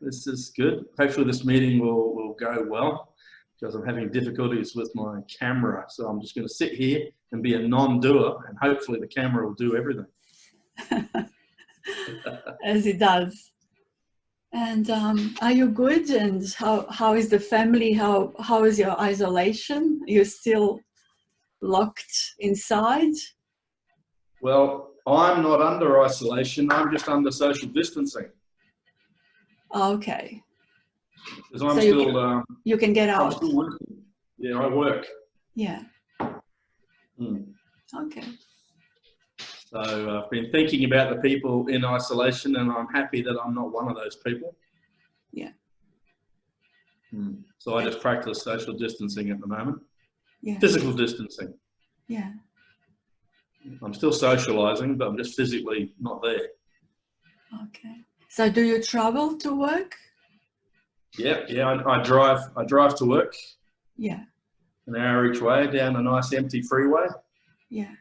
this is good. Hopefully this meeting will go well, because I'm having difficulties with my camera. So I'm just going to sit here and be a non-doer, and hopefully the camera will do everything. As it does. And are you good? And how is the family? How is your isolation? You're still locked inside? Well, I'm not under isolation. I'm just under social distancing. Okay. Because I'm so still... you can get out. I'm still working. Yeah, I work. Yeah. Mm. Okay. So I've been thinking about the people in isolation, and I'm happy that I'm not one of those people. Yeah. Mm. So I just practice social distancing at the moment. Yeah. Physical distancing. Yeah. I'm still socializing, but I'm just physically not there. Okay. So do you travel to work? Yeah, I drive to work. Yeah. An hour each way down a nice empty freeway. Yeah.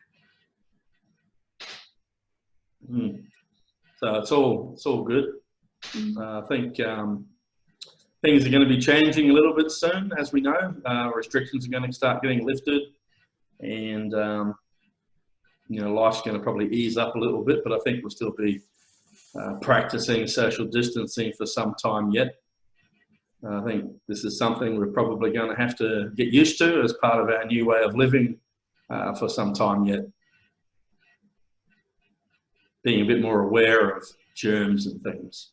Mm. So it's all good. I think things are going to be changing a little bit soon, as we know. Restrictions are going to start getting lifted, and you know, life's going to probably ease up a little bit. But I think we'll still be practicing social distancing for some time yet. I think this is something we're probably going to have to get used to as part of our new way of living for some time yet. Being a bit more aware of germs and things.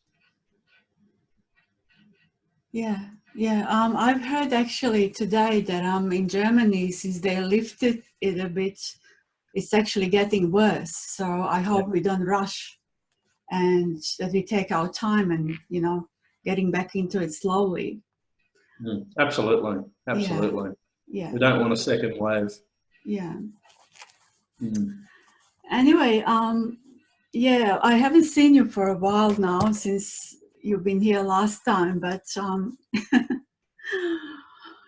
Yeah, yeah. I've heard actually today that in Germany, since they lifted it a bit, it's actually getting worse. So I hope we don't rush, and that we take our time and, you know, getting back into it slowly. Absolutely, absolutely. Yeah. We don't want a second wave. Yeah. Anyway, yeah, I haven't seen you for a while now, since you've been here last time, but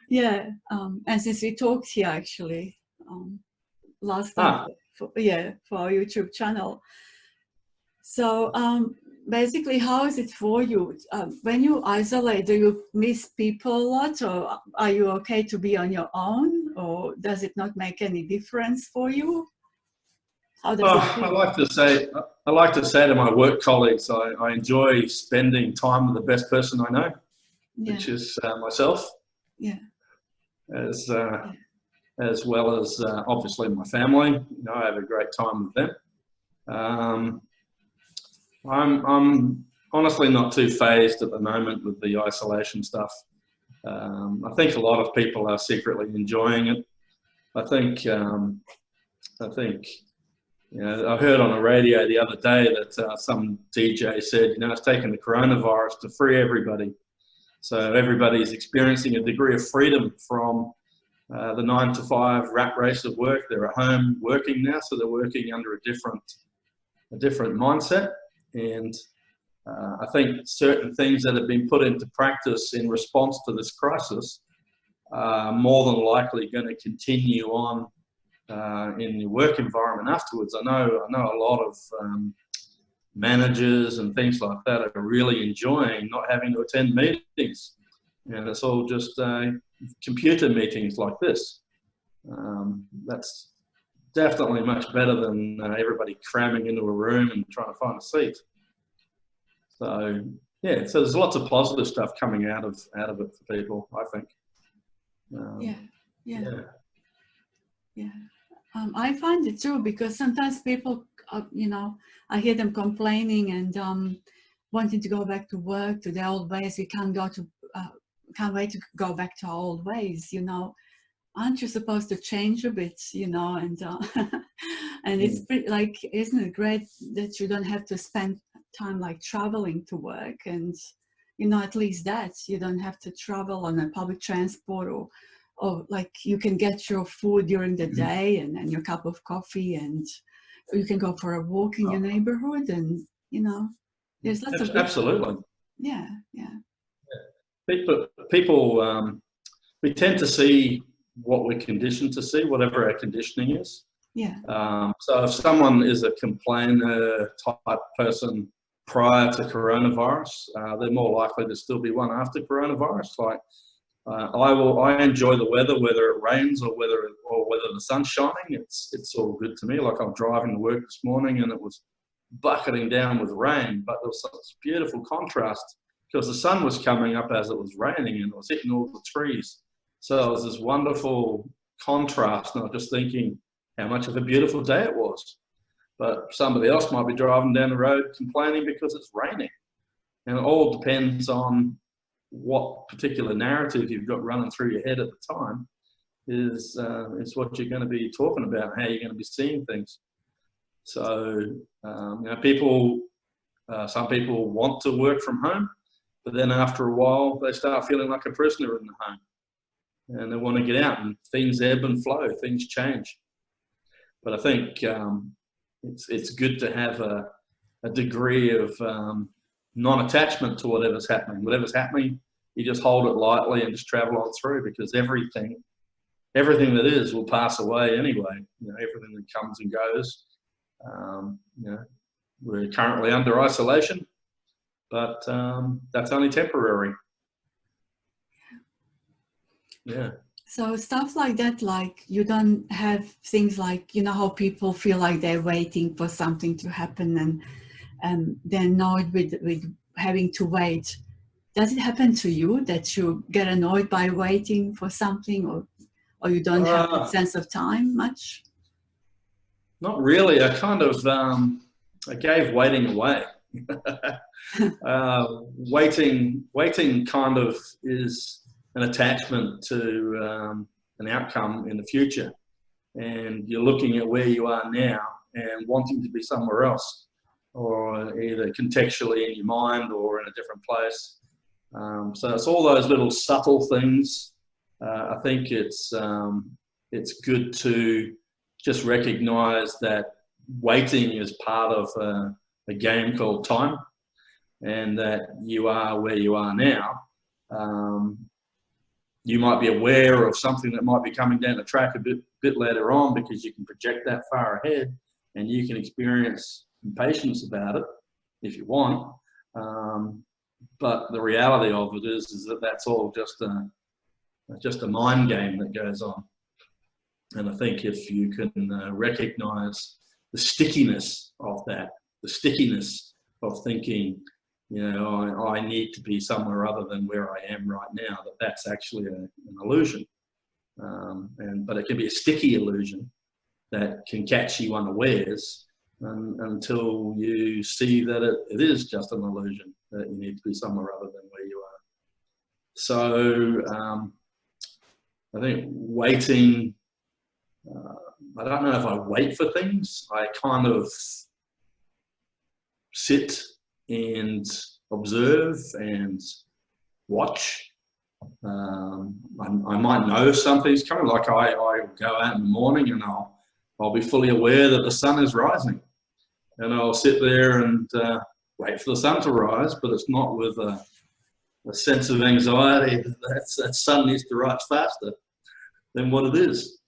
yeah, and since we talked here actually last time for our YouTube channel. So basically, how is it for you? When you isolate, do you miss people a lot, or are you okay to be on your own, or does it not make any difference for you? How does it feel? I like to say to my work colleagues, I enjoy spending time with the best person I know, which is myself. Yeah. As well as obviously my family. You know, I have a great time with them. I'm honestly not too phased at the moment with the isolation stuff. I think a lot of people are secretly enjoying it. I think you know, I heard on the radio the other day that some DJ said, you know, it's taken the coronavirus to free everybody. So everybody's experiencing a degree of freedom from the 9 to 5 rat race of work. They're at home working now, so they're working under a different mindset. And I think certain things that have been put into practice in response to this crisis are more than likely going to continue on in the work environment afterwards. I know a lot of managers and things like that are really enjoying not having to attend meetings, and it's all just computer meetings like this. That's definitely much better than everybody cramming into a room and trying to find a seat. So yeah, so there's lots of positive stuff coming out of it for people, I think. I find it too, because sometimes people, you know, I hear them complaining and wanting to go back to work, to the old ways. We can't wait to go back to our old ways, you know. Aren't you supposed to change a bit, you know? And and it's pretty, like, isn't it great that you don't have to spend time like traveling to work, and, you know, at least that you don't have to travel on a public transport, or like you can get your food during the day and your cup of coffee, and you can go for a walk in your neighborhood, and, you know, there's lots of absolutely. Yeah. People we tend to see what we're conditioned to see, whatever our conditioning is. Yeah. So if someone is a complainer type person, prior to coronavirus. They're more likely to still be one after coronavirus. Like I enjoy the weather, whether it rains or whether the sun's shining. It's all good to me. Like I'm driving to work this morning and it was bucketing down with rain, but there was such beautiful contrast because the sun was coming up as it was raining and it was hitting all the trees. So it was this wonderful contrast, and I was just thinking how much of a beautiful day it was. But somebody else might be driving down the road complaining because it's raining. And it all depends on what particular narrative you've got running through your head at the time is what you're going to be talking about, how you're going to be seeing things. So, some people want to work from home, but then after a while they start feeling like a prisoner in the home and they want to get out, and things ebb and flow, things change. But I think it's good to have a degree of non-attachment to whatever's happening. Whatever's happening, you just hold it lightly and just travel on through, because everything that is will pass away anyway. Everything that comes and goes. We're currently under isolation, but that's only temporary. Yeah. So stuff like that, like you don't have things like, how people feel like they're waiting for something to happen and they're annoyed with having to wait. Does it happen to you that you get annoyed by waiting for something, or you don't have that sense of time much? Not really. I kind of, I gave waiting away. Waiting kind of is an attachment to an outcome in the future, and you're looking at where you are now and wanting to be somewhere else, or either contextually in your mind or in a different place. So it's all those little subtle things. I think it's good to just recognize that waiting is part of a game called time, and that you are where you are now. You might be aware of something that might be coming down the track a bit later on, because you can project that far ahead and you can experience impatience about it if you want. But the reality of it is that that's all just a mind game that goes on. And I think if you can recognize the stickiness of that, the stickiness of thinking, I need to be somewhere other than where I am right now, that's actually an illusion. But it can be a sticky illusion that can catch you unawares until you see that it is just an illusion, that you need to be somewhere other than where you are. So I think waiting, I don't know if I wait for things. I kind of sit and observe and watch. I might know something's coming. Like I go out in the morning and I'll be fully aware that the sun is rising, and I'll sit there and wait for the sun to rise. But it's not with a sense of anxiety that sun needs to rise faster than what it is.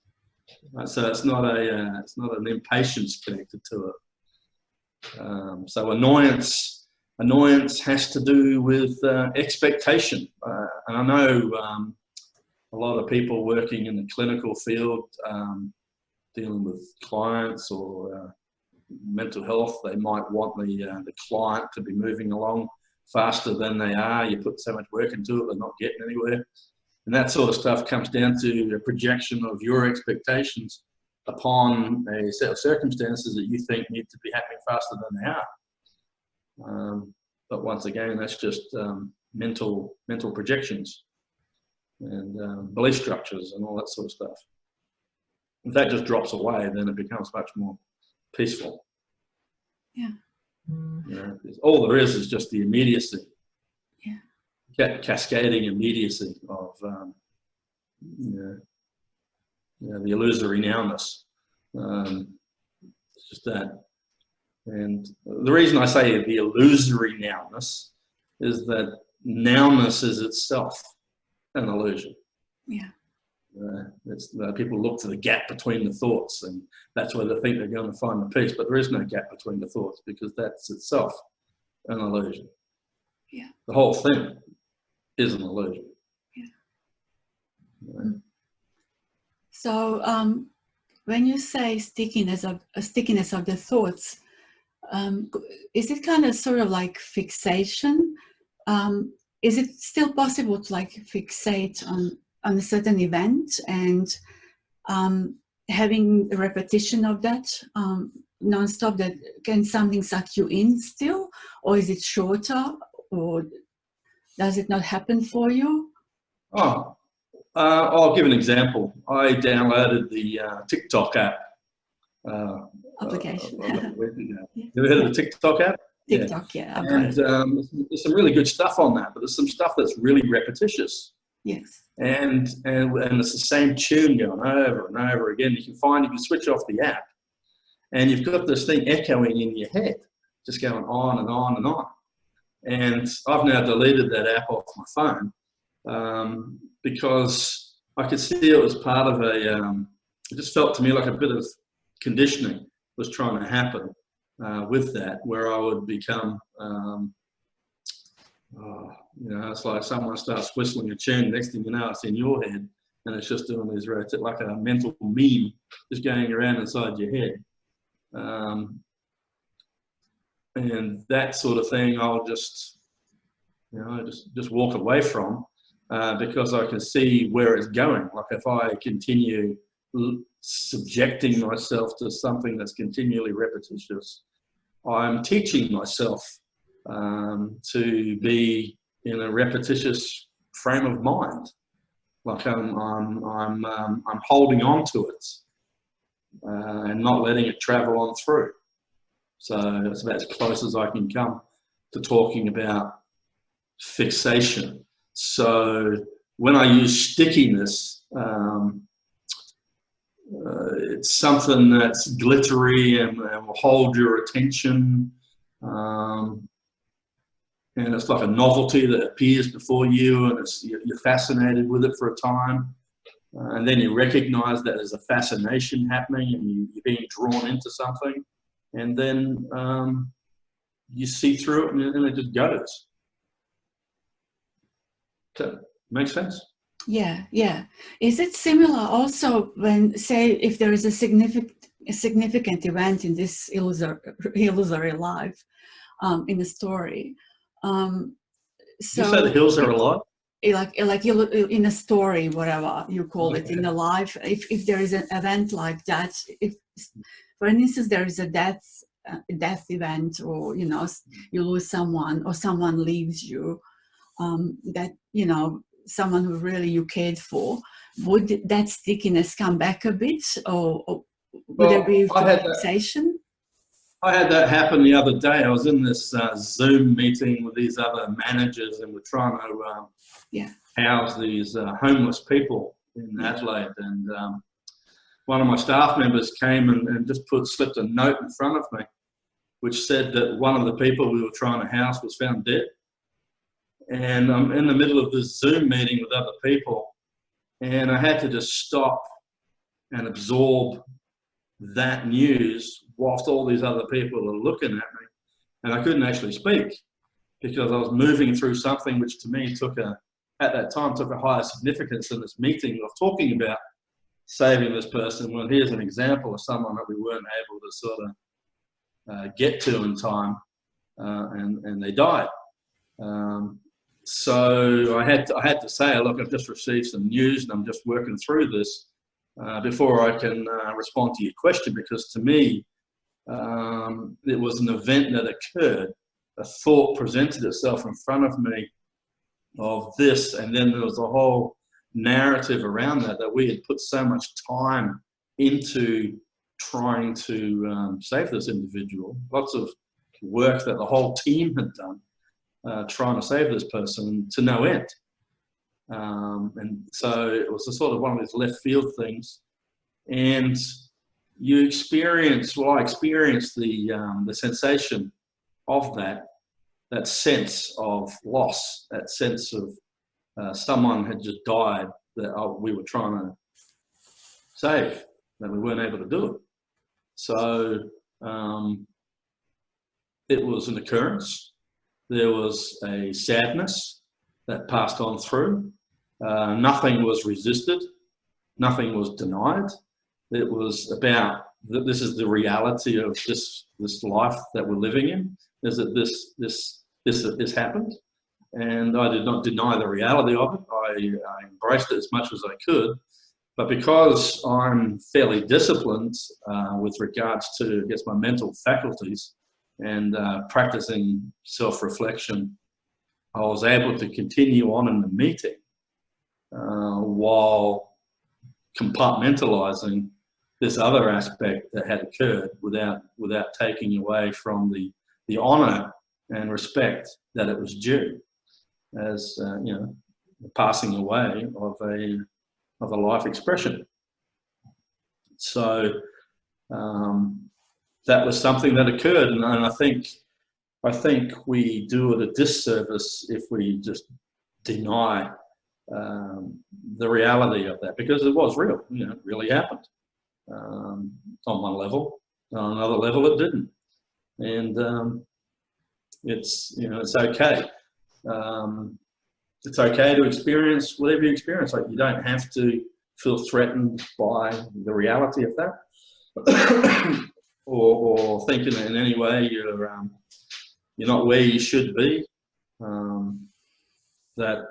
So it's not an impatience connected to it. So annoyance has to do with expectation. And I know a lot of people working in the clinical field, dealing with clients or mental health, they might want the client to be moving along faster than they are. You put so much work into it, they're not getting anywhere. And that sort of stuff comes down to a projection of your expectations upon a set of circumstances that you think need to be happening faster than they are. But once again, that's just mental projections and belief structures and all that sort of stuff. If that just drops away, then it becomes much more peaceful. Yeah. All there is just the immediacy. Yeah. Cascading immediacy of the illusory nowness. It's just that. And the reason I say the illusory nowness is that nowness is itself an illusion. Yeah. People look to the gap between the thoughts, and that's where they think they're going to find the peace, but there is no gap between the thoughts, because that's itself an illusion. Yeah. The whole thing is an illusion. Yeah. Yeah. So when you say stickiness of the thoughts, is it kind of sort of like fixation? Is it still possible to like fixate on a certain event and having a repetition of that non-stop? That can something suck you in still, or is it shorter, or does it not happen for you? Oh, I'll give an example. I downloaded the TikTok app. Application. You ever heard of the TikTok app? TikTok, yeah, I've got And it. there's some really good stuff on that, but there's some stuff that's really repetitious. Yes. And it's the same tune going over and over again. You can find, if you switch off the app, and you've got this thing echoing in your head, just going on and on and on. And I've now deleted that app off my phone because I could see it was part of it just felt to me like a bit of conditioning was trying to happen with that, where I would become, it's like someone starts whistling a tune, next thing you know, it's in your head, and it's just doing these like a mental meme just going around inside your head. And that sort of thing, I'll just walk away from because I can see where it's going. Like if I continue subjecting myself to something that's continually repetitious, I'm teaching myself to be in a repetitious frame of mind. Like I'm holding on to it and not letting it travel on through. So that's about as close as I can come to talking about fixation. So when I use stickiness, it's something that's glittery and will hold your attention. And it's like a novelty that appears before you, and you're fascinated with it for a time. And then you recognize that there's a fascination happening and you're being drawn into something. And then you see through it and it just goes. So, makes sense? Yeah, yeah. Is it similar also when, say, if there is a significant event in this illusory life, in the story? So you say the hills are alive? Like in a story, whatever you call it, in a life, if there is an event like that, if, for instance, there is a death event, or you lose someone, or someone leaves you, that someone who really you cared for, would that stickiness come back a bit, or would there be fixation? I had that happen the other day. I was in this Zoom meeting with these other managers, and we're trying to house these homeless people in Adelaide. And one of my staff members came and just slipped a note in front of me, which said that one of the people we were trying to house was found dead. And I'm in the middle of this Zoom meeting with other people, and I had to just stop and absorb that news whilst all these other people are looking at me. And I couldn't actually speak because I was moving through something which to me at that time took a higher significance in this meeting of talking about saving this person. Well, here's an example of someone that we weren't able to sort of get to in time, and they died. So I had to say, look, I've just received some news and I'm just working through this before I can respond to your question, because to me, it was an event that occurred. A thought presented itself in front of me of this, and then there was a whole narrative around that we had put so much time into trying to save this individual. Lots of work that the whole team had done trying to save this person to no end. And so it was a sort of one of these left field things. And you experience, I experienced the sensation of that sense of loss, that sense of someone had just died that we were trying to save, that we weren't able to do it. So it was an occurrence. there was a sadness that passed on through. Nothing was resisted. Nothing was denied. It was about that this is the reality of this life that we're living in, is that this happened. And I did not deny the reality of it. I embraced it as much as I could. But because I'm fairly disciplined with regards to, I guess, my mental faculties and practicing self-reflection, I was able to continue on in the meeting while compartmentalizing this other aspect that had occurred without taking away from the honor and respect that it was due as you know, the passing away of a life expression. So that was something that occurred, and I think we do it a disservice if we just deny the reality of that, because it was real. You know, it really happened on one level. On another level, it didn't, and it's, you know, it's okay. It's okay to experience whatever you experience. Like, you don't have to feel threatened by the reality of that, or thinking that in any way you're not where you should be. That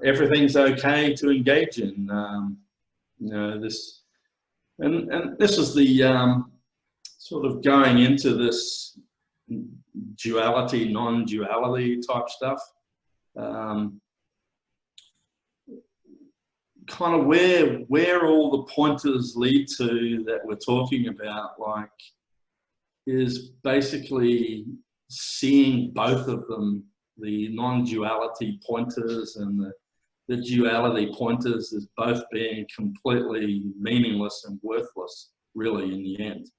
everything's okay to engage in. You know, this, and this is the sort of going into this duality, non-duality type stuff. Kind of where all the pointers lead to that we're talking about, like, is basically seeing both of them, the non-duality pointers and the duality pointers, as both being completely meaningless and worthless, really, in the end.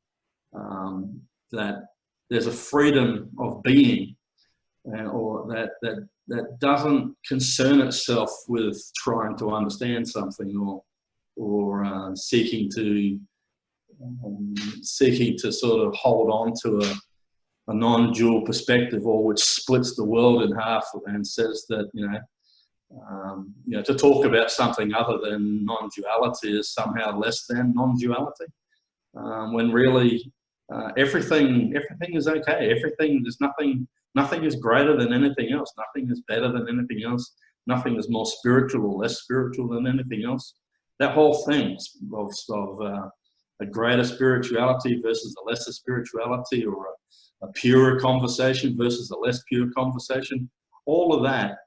That there's a freedom of being, or that doesn't concern itself with trying to understand something, or seeking to sort of hold on to a non-dual perspective, or which splits the world in half and says that, you know, to talk about something other than non-duality is somehow less than non-duality, when really everything is okay. There's nothing is greater than anything else. Nothing is better than anything else. Nothing is more spiritual or less spiritual than anything else. That whole thing of a greater spirituality versus a lesser spirituality, or a purer conversation versus a less pure conversation, all of that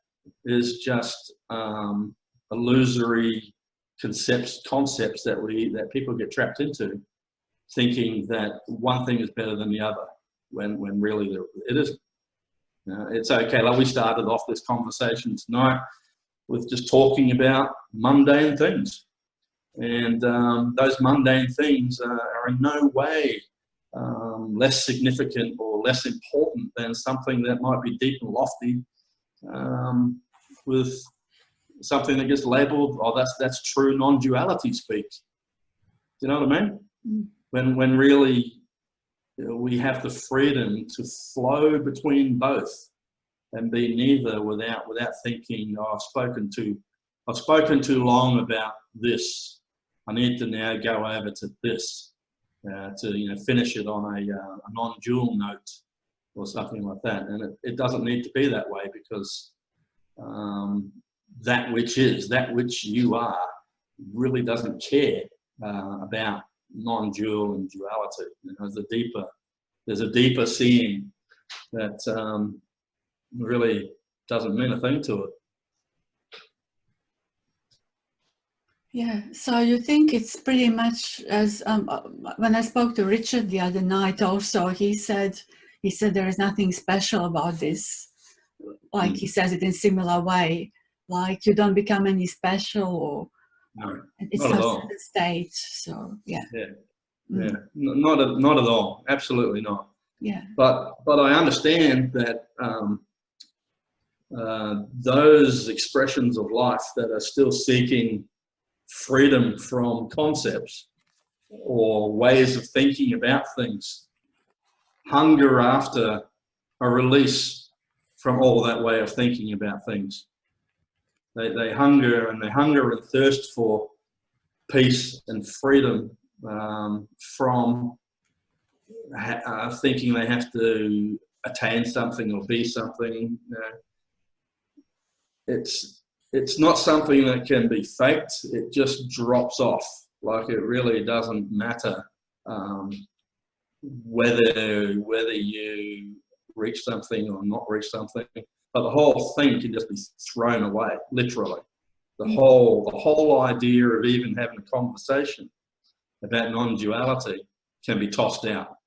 is just illusory concepts that people get trapped into, thinking that one thing is better than the other, when really it isn't. It's okay. Like, we started off this conversation tonight with just talking about mundane things, and those mundane things are in no way less significant or less important than something that might be deep and lofty, with something that gets labelled, oh, that's true non-duality speak. Do you know what I mean? Mm. When really, you know, we have the freedom to flow between both and be neither, without thinking, oh, I've spoken too long about this. I need to now go over to this, to, you know, finish it on a non-dual note or something like that. And it doesn't need to be that way, because that which you are really doesn't care about non-dual and duality. You know, there's a deeper seeing that really doesn't mean a thing to it. Yeah, so you think it's pretty much as when I spoke to Richard the other night also, he said there is nothing special about this. Like, he says it in similar way, like, you don't become any special, or no, it's not at just all. a state. So yeah. Yeah. Yeah, not at all. Absolutely not. Yeah. But I understand that those expressions of life that are still seeking freedom from concepts or ways of thinking about things, hunger after a release from all that way of thinking about things. They hunger and thirst for peace and freedom from thinking they have to attain something or be something. It's not something that can be faked. It just drops off. Like, it really doesn't matter whether you reach something or not reach something, but the whole thing can just be thrown away, literally. The whole idea of even having a conversation about non-duality can be tossed out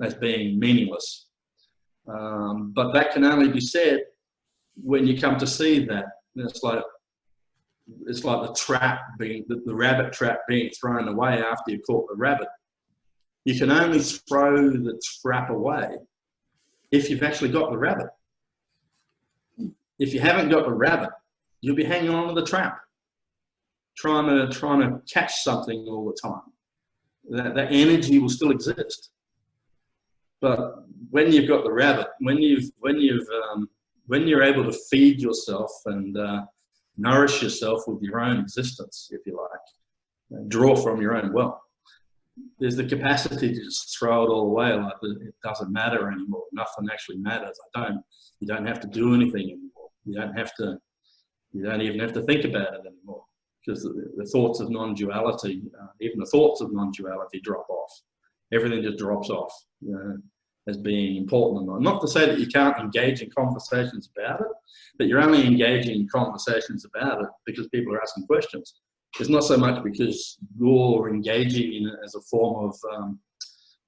as being meaningless. But that can only be said when you come to see that. It's like the trap being, the rabbit trap being thrown away after you caught the rabbit. You can only throw the trap away if you've actually got the rabbit. If you haven't got the rabbit, you'll be hanging on to the trap, trying to catch something all the time. That energy will still exist. But when you've got the rabbit, when you're able to feed yourself and nourish yourself with your own existence, if you like, draw from your own well, there's the capacity to just throw it all away, like it doesn't matter anymore. Nothing actually matters. You don't have to do anything anymore. You don't even have to think about it anymore, because the thoughts of non-duality, even the thoughts of non-duality drop off. Everything just drops off, as being important or not. Not to say that you can't engage in conversations about it, but you're only engaging in conversations about it because people are asking questions. It's not so much because you're engaging in it as a form of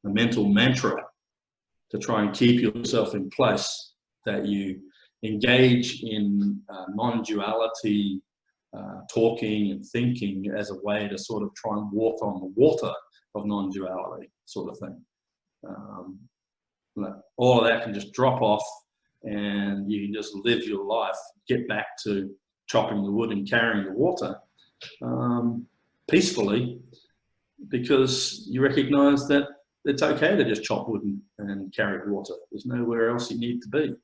a mental mantra to try and keep yourself in place, that you engage in non-duality talking and thinking as a way to sort of try and walk on the water of non-duality, sort of thing. All of that can just drop off, and you can just live your life, get back to chopping the wood and carrying the water peacefully, because you recognize that it's okay to just chop wood and carry water. There's nowhere else you need to be. There's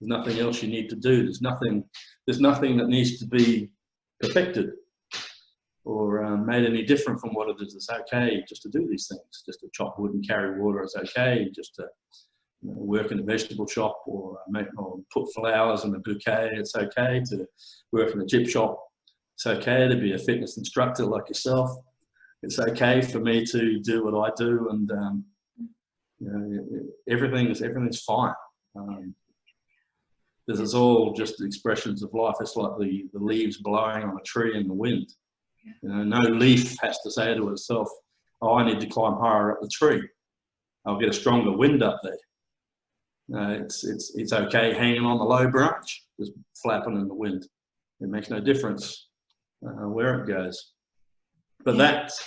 nothing else you need to do. There's nothing that needs to be perfected or made any different from what it is. It's okay just to do these things. Just to chop wood and carry water is okay. Just to work in a vegetable shop or put flowers in a bouquet, it's okay. To work in a chip shop, it's okay. To be a fitness instructor like yourself, it's okay for me to do what I do, and everything's fine. This is all just expressions of life. It's like the leaves blowing on a tree in the wind. No leaf has to say to itself, "Oh, I need to climb higher up the tree. I'll get a stronger wind up there." It's okay hanging on the low branch, just flapping in the wind. It makes no difference where it goes. But that's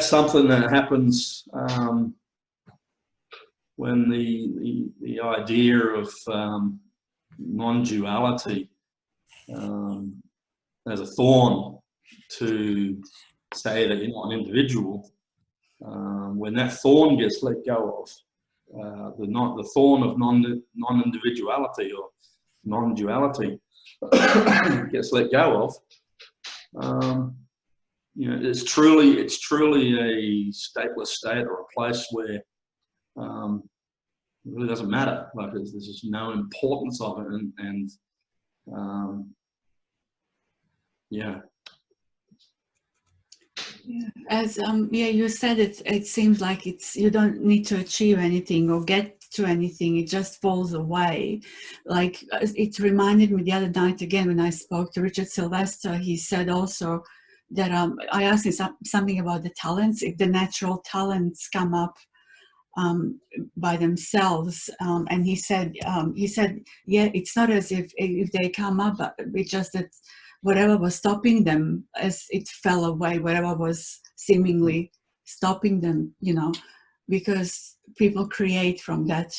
something that happens when the idea of non-duality as a thorn to say that you're not an individual, when that thorn gets let go of, the thorn of non-individuality or non-duality gets let go of, it's truly a stateless state, or a place where it really doesn't matter. Like, there's just no importance of it, and As you said, it seems like you don't need to achieve anything or get to anything. It just falls away. Like, it reminded me the other night again when I spoke to Richard Sylvester. He said also that I asked him something about the talents, if the natural talents come up by themselves, and he said yeah, it's not as if they come up, but it's just that whatever was stopping them, as it fell away, whatever was seemingly stopping them, because people create from that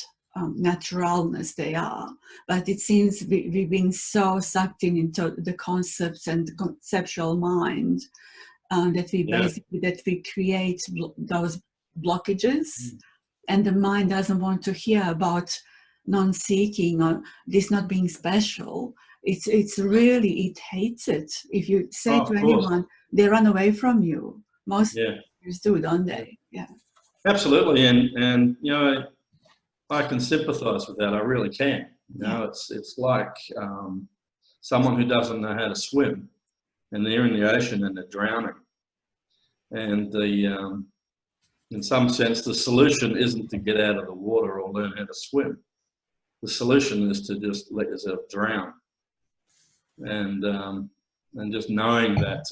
naturalness they are. But it seems we've been so sucked into the concepts and the conceptual mind that we create those blockages. and the mind doesn't want to hear about non-seeking or this not being special. It's really, it hates it. If you say Oh, to of course. anyone, they run away from you. Most Yeah, do, don't they? Yeah. absolutely. And you know, I can sympathise with that. I really can. You Yeah. know, it's like someone who doesn't know how to swim, and they're in the ocean and they're drowning. And in some sense, the solution isn't to get out of the water or learn how to swim. The solution is to just let yourself drown. And just knowing that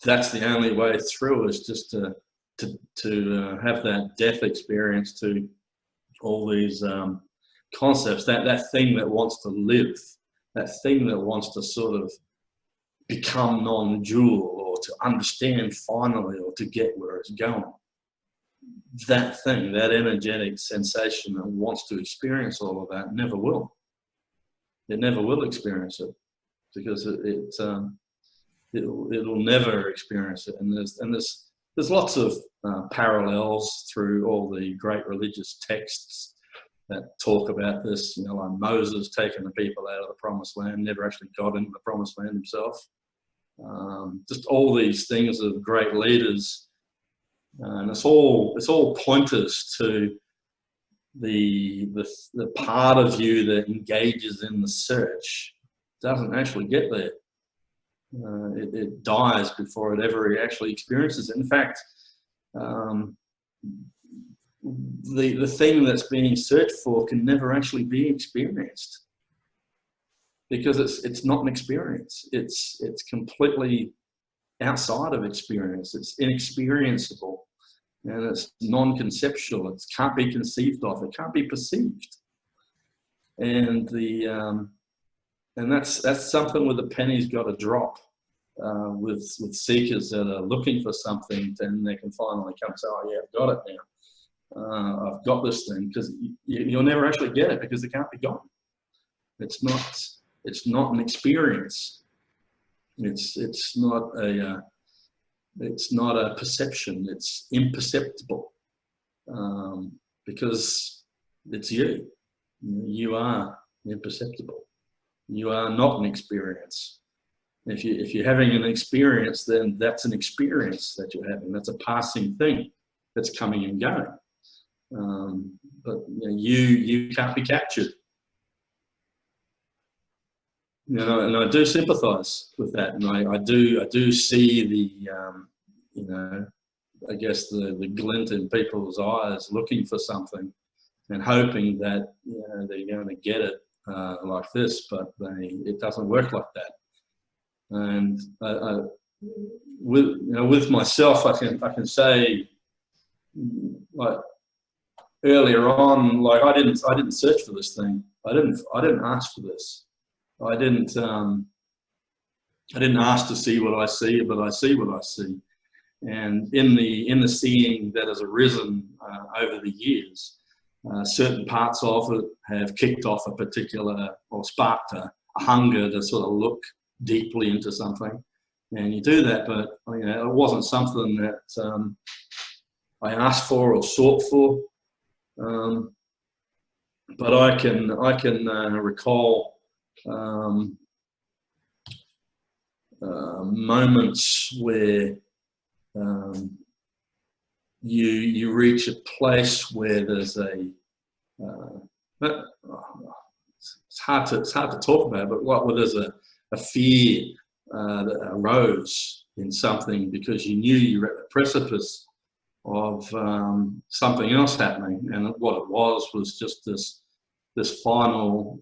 that's the only way through, is just to have that death experience to all these concepts, that thing that wants to live, that thing that wants to sort of become non-dual, or to understand finally, or to get where it's going. That thing, that energetic sensation that wants to experience all of that, never will. It never will experience it, because it'll never experience it. And there's lots of parallels through all the great religious texts that talk about this. You know, like Moses taking the people out of the promised land, never actually got into the promised land himself. Just all these things of great leaders, and it's all pointers to the part of you that engages in the search doesn't actually get there. It dies before it ever actually experiences it. In fact, the thing that's being searched for can never actually be experienced, because it's not an experience. It's completely outside of experience. It's inexperienceable, and it's non-conceptual. It can't be conceived of. It can't be perceived. And that's something where the penny's got to drop with seekers that are looking for something. Then they can finally come and say, "Oh yeah, I've got it now. I've got this thing," because you'll never actually get it, because it can't be gone. It's not an experience. It's not a perception. It's imperceptible, because it's you. You are imperceptible. You are not an experience. If you're having an experience, then that's an experience that you're having. That's a passing thing that's coming and going. But you can't be captured. You know, and I do sympathise with that, and I do see the I guess the glint in people's eyes, looking for something and hoping that they're going to get it like this, but it doesn't work like that. And with myself, I can say, like earlier on, like I didn't search for this thing. I didn't ask for this. I didn't ask to see what I see, but I see what I see. And in the seeing that has arisen over the years, certain parts of it have kicked off a particular, or sparked a hunger to sort of look deeply into something. And you do that, but it wasn't something that I asked for or sought for. But I can recall moments where you reach a place where there's it's hard to talk about, but where there's a fear that arose in something, because you knew you were at the precipice of something else happening, and what it was just this final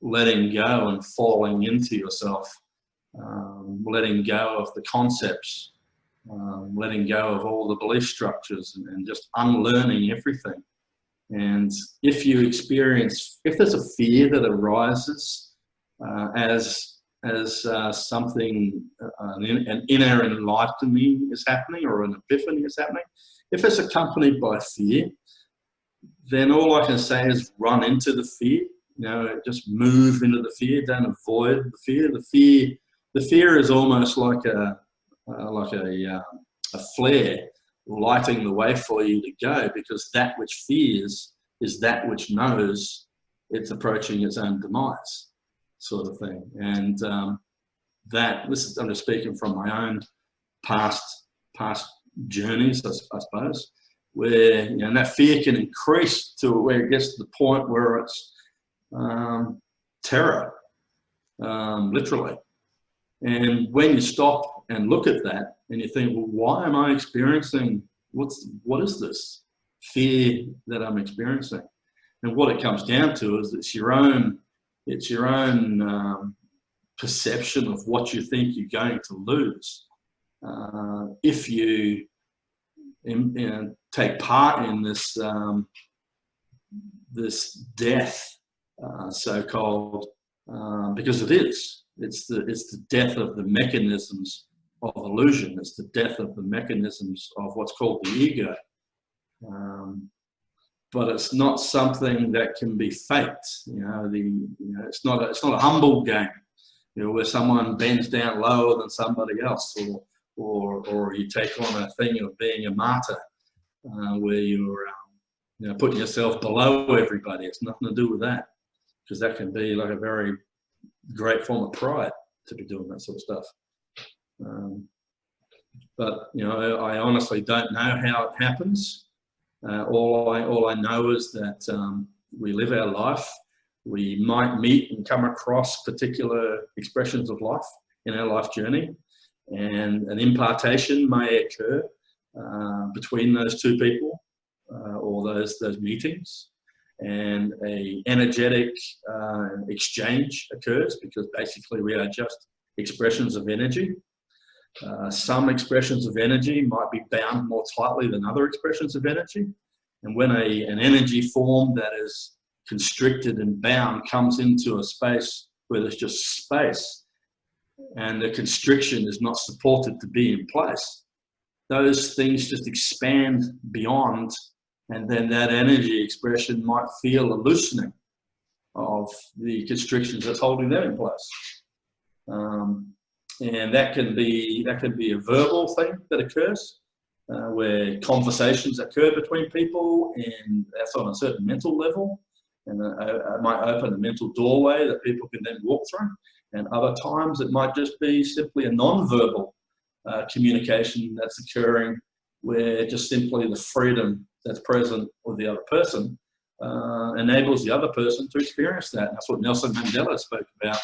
letting go and falling into yourself, letting go of the concepts, letting go of all the belief structures, and just unlearning everything. And if there's a fear that arises as something, an inner enlightening is happening, or an epiphany is happening, if it's accompanied by fear, then all I can say is run into the fear. Just move into the fear. Don't avoid the fear. The fear is almost like a a flare lighting the way for you to go, because that which fears is that which knows it's approaching its own demise, sort of thing. And I'm just speaking from my own past journeys, I suppose, where, you know, and that fear can increase to where it gets to the point where it's terror, literally. And when you stop and look at that and you think, well, why am I experiencing, what is this fear that I'm experiencing? And what it comes down to is it's your own perception of what you think you're going to lose if you take part in this this death, so-called, because it is. It's the death of the mechanisms of illusion. It's the death of the mechanisms of what's called the ego. But it's not something that can be faked. It's not a humble game, where someone bends down lower than somebody else, or you take on a thing of being a martyr, where you're putting yourself below everybody. It's nothing to do with that, because that can be like a very great form of pride to be doing that sort of stuff. But I honestly don't know how it happens. All I know is that we live our life. We might meet and come across particular expressions of life in our life journey, and an impartation may occur between those two people or those meetings, and a energetic exchange occurs, because basically we are just expressions of energy. Some expressions of energy might be bound more tightly than other expressions of energy. And when an energy form that is constricted and bound comes into a space where there's just space and the constriction is not supported to be in place, those things just expand beyond, and then that energy expression might feel a loosening of the constrictions that's holding them in place. And that can be a verbal thing that occurs, where conversations occur between people, and that's on a certain mental level, and it might open a mental doorway that people can then walk through. And other times it might just be simply a non-verbal communication that's occurring, where just simply the freedom that's present with the other person enables the other person to experience that. And that's what Nelson Mandela spoke about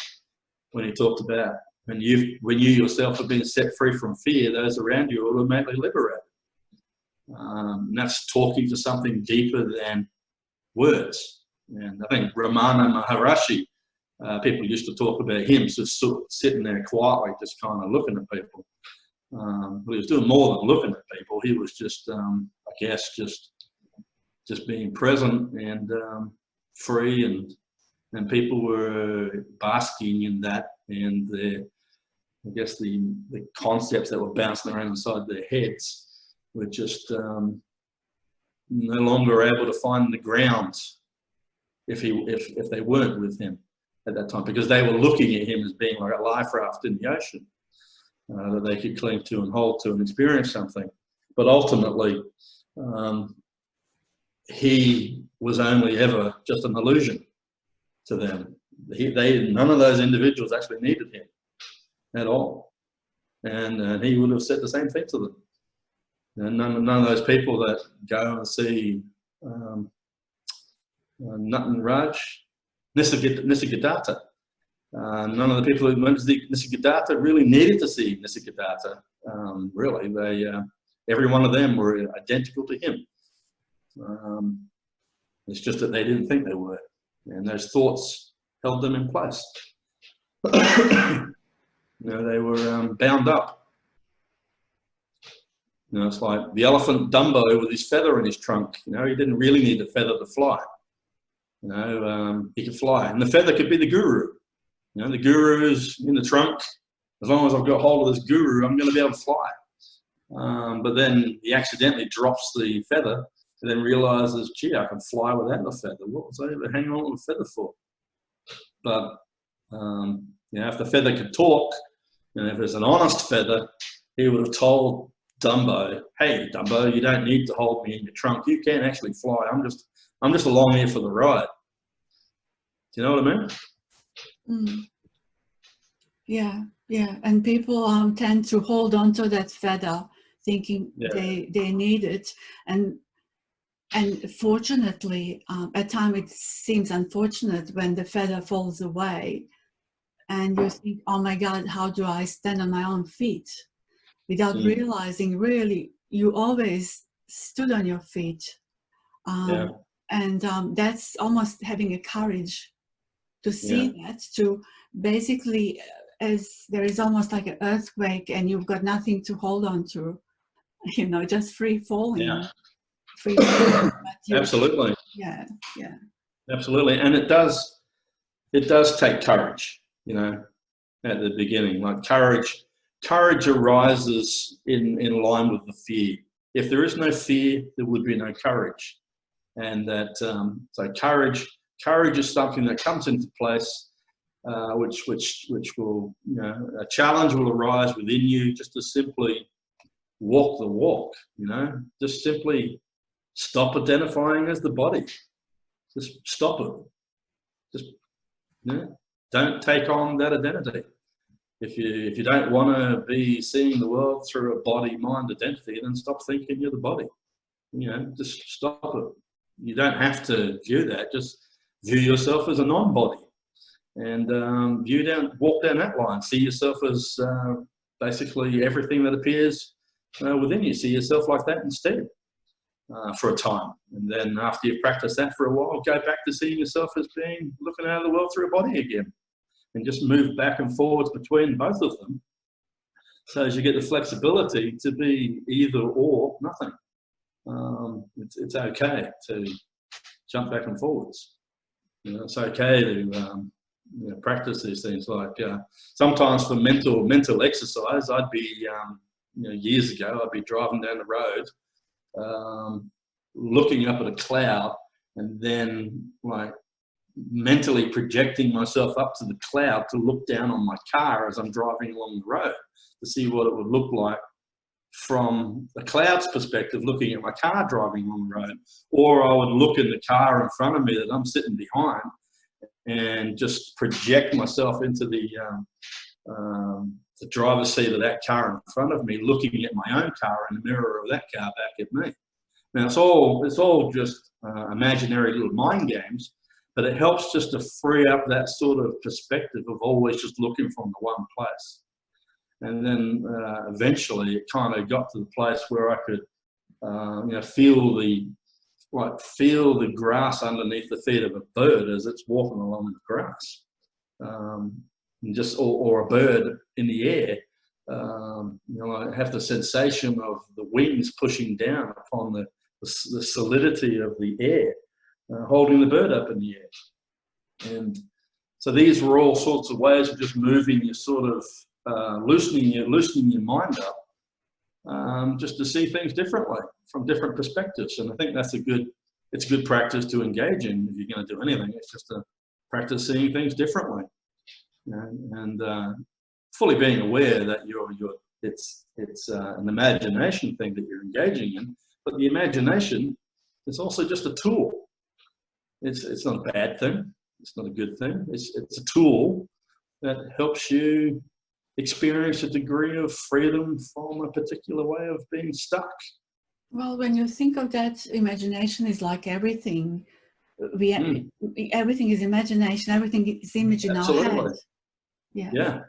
when he talked about when you yourself have been set free from fear, those around you are automatically liberated. And that's talking to something deeper than words. And I think Ramana Maharishi, people used to talk about him just sort of sitting there quietly, just kind of looking at people. But he was doing more than looking at people. He was just, I guess, just being present and free, and people were basking in that, and I guess the concepts that were bouncing around inside their heads were just no longer able to find the ground if they weren't with him at that time, because they were looking at him as being like a life raft in the ocean that they could cling to and hold to and experience something. But ultimately, he was only ever just an illusion to them. None of those individuals actually needed him at all, and he would have said the same thing to them. And none of those people that go and see Natan Raj, Nisargadatta, none of the people who went to see Nisargadatta really needed to see Nisargadatta. Really, every one of them were identical to him. It's just that they didn't think they were, and those thoughts held them in place. They were bound up. It's like the elephant Dumbo with his feather in his trunk. He didn't really need a feather to fly. He could fly, and the feather could be the guru. The guru's in the trunk. As long as I've got hold of this guru, I'm going to be able to fly. But then he accidentally drops the feather, and then realizes, gee, I can fly without the feather. What was I ever hanging on to the feather for? But if the feather could talk, and if it's an honest feather, he would have told Dumbo, hey Dumbo, you don't need to hold me in your trunk. You can actually fly. I'm just along here for the ride. Do you know what I mean? Mm. Yeah, yeah. And people tend to hold on to that feather, thinking they need it. And fortunately, at times it seems unfortunate when the feather falls away and you think, oh my God, how do I stand on my own feet? Without realizing really you always stood on your feet. And that's almost having a courage to see that, to basically, as there is almost like an earthquake and you've got nothing to hold on to, you know, just free falling. Free falling. Absolutely. Yeah. Absolutely. And it does take courage, you know, at the beginning. Like courage arises in line with the fear. If there is no fear, there would be no courage. And that so courage is something that comes into place, which will, you know, a challenge will arise within you just to simply walk the walk, you know, just simply stop identifying as the body. Just stop it. Just, you know, don't take on that identity. If you don't want to be seeing the world through a body-mind identity, then stop thinking you're the body. You know, just stop it. You don't have to view that. Just view yourself as a non-body, and walk down that line. See yourself as basically everything that appears within you. See yourself like that instead for a time, and then after you've practiced that for a while, go back to seeing yourself as being looking out of the world through a body again, and just move back and forwards between both of them, so as you get the flexibility to be either or nothing. It's okay to jump back and forwards. You know, it's okay to you know, practice these things. Like sometimes for mental exercise, I'd be you know, years ago, I'd be driving down the road, looking up at a cloud, and then like mentally projecting myself up to the cloud to look down on my car as I'm driving along the road to see what it would look like from the cloud's perspective, looking at my car driving along the road. Or I would look in the car in front of me that I'm sitting behind and just project myself into the driver's seat of that car in front of me, looking at my own car in the mirror of that car back at me. Now it's all just imaginary little mind games, but it helps just to free up that sort of perspective of always just looking from the one place. And then eventually it kind of got to the place where I could you know, feel the grass underneath the feet of a bird as it's walking along the grass, and just or a bird in the air. You know, I have the sensation of the wings pushing down upon the solidity of the air, holding the bird up in the air. And so these were all sorts of ways of just moving your sort of loosening your mind up, just to see things differently from different perspectives. And I think that's it's good practice to engage in if you're going to do anything. It's just to practice seeing things differently, you know, and fully being aware that it's an imagination thing that you're engaging in. But the imagination is also just a tool. It's not a bad thing. It's not a good thing. It's a tool that helps you experience a degree of freedom from a particular way of being stuck. Well, when you think of that, imagination is like everything. Everything is imagination. Everything is image in our head. Yeah.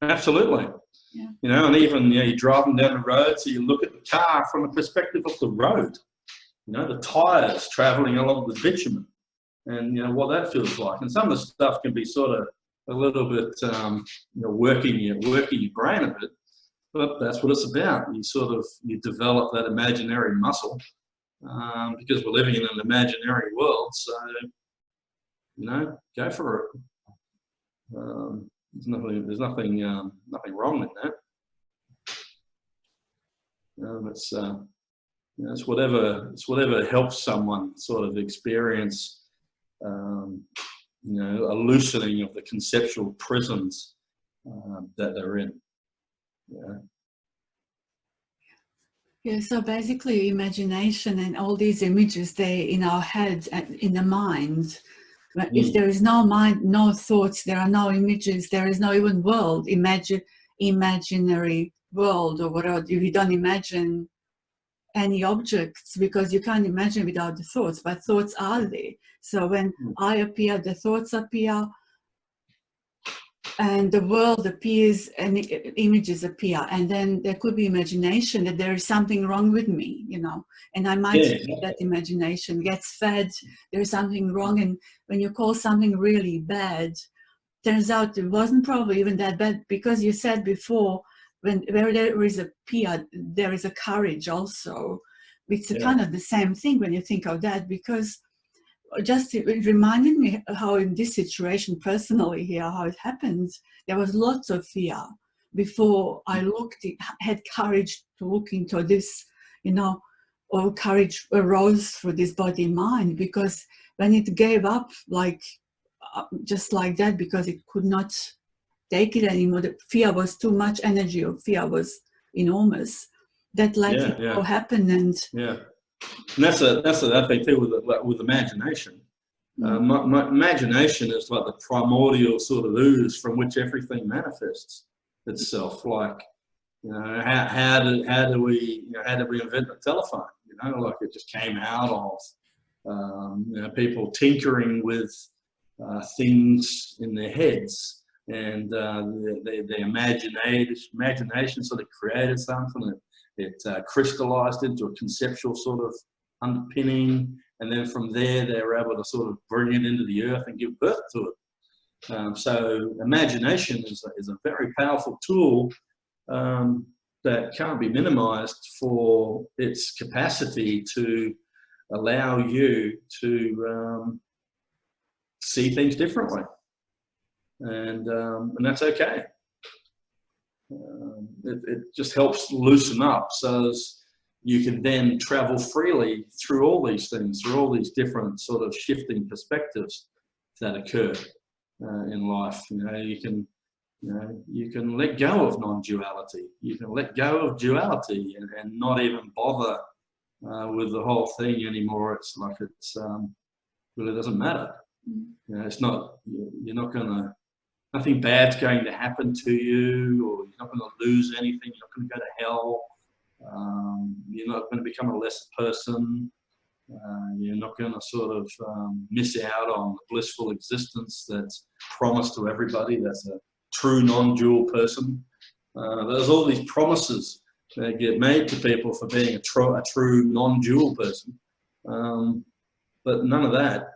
Absolutely. Yeah. You know, and even, you know, you're driving down the road, so you look at the car from the perspective of the road. You know, the tires traveling along the bitumen, and you know what that feels like. And some of the stuff can be sort of a little bit, you know, working your brain a bit, but that's what it's about. You develop that imaginary muscle, because we're living in an imaginary world. So, you know, go for it. There's nothing wrong in that. You know, it's whatever helps someone sort of experience, you know, a loosening of the conceptual prisons that they're in. Yeah. Yeah, so basically imagination and all these images, they in our head and in the mind. But if there is no mind, no thoughts, there are no images, there is no even world, imaginary world or whatever. If you don't imagine any objects, because you can't imagine without the thoughts, but thoughts are there. So when I appear, the thoughts appear, and the world appears and images appear, and then there could be imagination that there is something wrong with me, you know, and I might feed that imagination, gets fed, there's something wrong. And when you call something really bad, turns out it wasn't probably even that bad, because you said before, where there is a fear, there is a courage also. It's kind of the same thing when you think of that, because just it reminded me how in this situation personally here, how it happened, there was lots of fear before I had courage to look into this, you know, or courage arose for this body mind, because when it gave up, like just like that, because it could not take it anymore, the fear was too much, energy of fear was enormous, that let it all happen. And and that's the thing too with imagination. My imagination is like the primordial sort of ooze from which everything manifests itself. Like, you know, how do we invent the telephone? You know, like it just came out of you know, people tinkering with things in their heads, and the imagination sort of created something. It crystallized into a conceptual sort of underpinning, and then from there they were able to sort of bring it into the earth and give birth to it. So imagination is a very powerful tool that can't be minimized for its capacity to allow you to see things differently, and that's okay. It just helps loosen up, so as you can then travel freely through all these things, through all these different sort of shifting perspectives that occur in life. You know, you can let go of non-duality. You can let go of duality and not even bother with the whole thing anymore. It's like really doesn't matter. You know, it's not. You're not gonna. Nothing bad's going to happen to you, or you're not going to lose anything. You're not going to go to hell. You're not going to become a lesser person. You're not going to sort of miss out on the blissful existence that's promised to everybody. That's a true non-dual person. There's all these promises that get made to people for being a true non-dual person, but none of that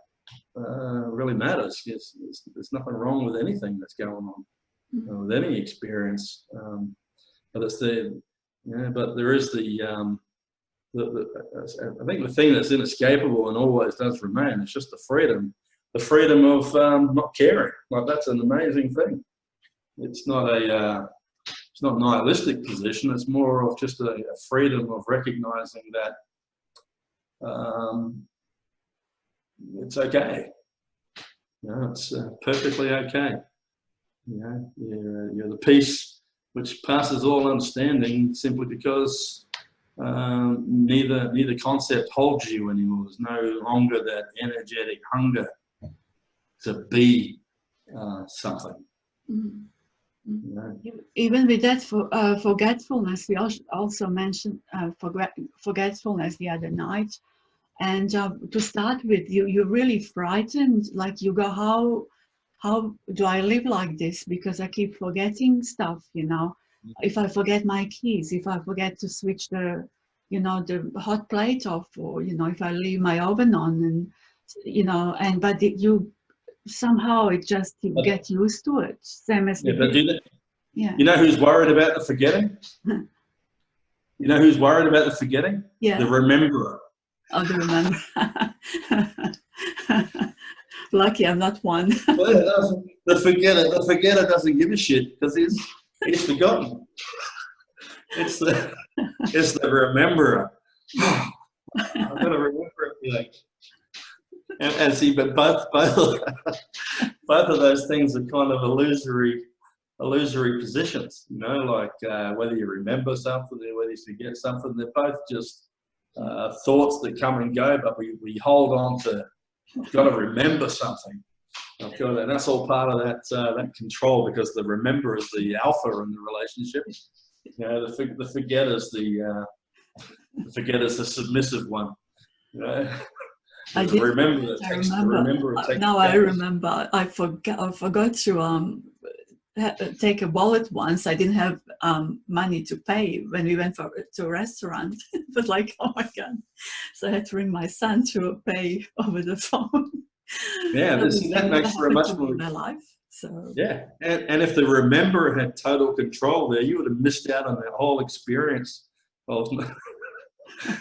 really matters. There's nothing wrong with anything that's going on, with any experience. But it's but there is I think the thing that's inescapable and always does remain is just the freedom of not caring. Like, that's an amazing thing. It's not a nihilistic position. It's more of just a freedom of recognizing that it's okay. You know, it's perfectly okay. You know, you're the peace which passes all understanding, simply because neither concept holds you anymore. There's no longer that energetic hunger to be something. Mm-hmm. You know? Even with that forgetfulness, we also mentioned forgetfulness the other night. And to start with, you're really frightened. Like, you go, how do I live like this? Because I keep forgetting stuff, you know. If I forget my keys, if I forget to switch the hot plate off, or, you know, if I leave my oven on, and, you know, but you somehow you get used to it. Same as but you know who's worried about the forgetting? You know who's worried about the forgetting? Yeah. The rememberer. Oh, the remember. Lucky I'm not one. Well, the forgetter doesn't give a shit, because he's forgotten. It's the rememberer. I've got to remember it. Like, and see, but both of those things are kind of illusory illusory positions, you know, like whether you remember something or whether you forget something. They're both just thoughts that come and go, but we hold on to, I've got to remember something. I've got to, and that's all part of that that control, because the remember is the alpha in the relationship. You know, the forgetter's the submissive one. You know? I remember. I remember. I forgot to take a wallet once. I didn't have money to pay when we went to a restaurant. It was like, oh my God. So I had to ring my son to pay over the phone. Yeah, that makes for a much more... in my life. So yeah, and if the remember had total control there, you would have missed out on that whole experience of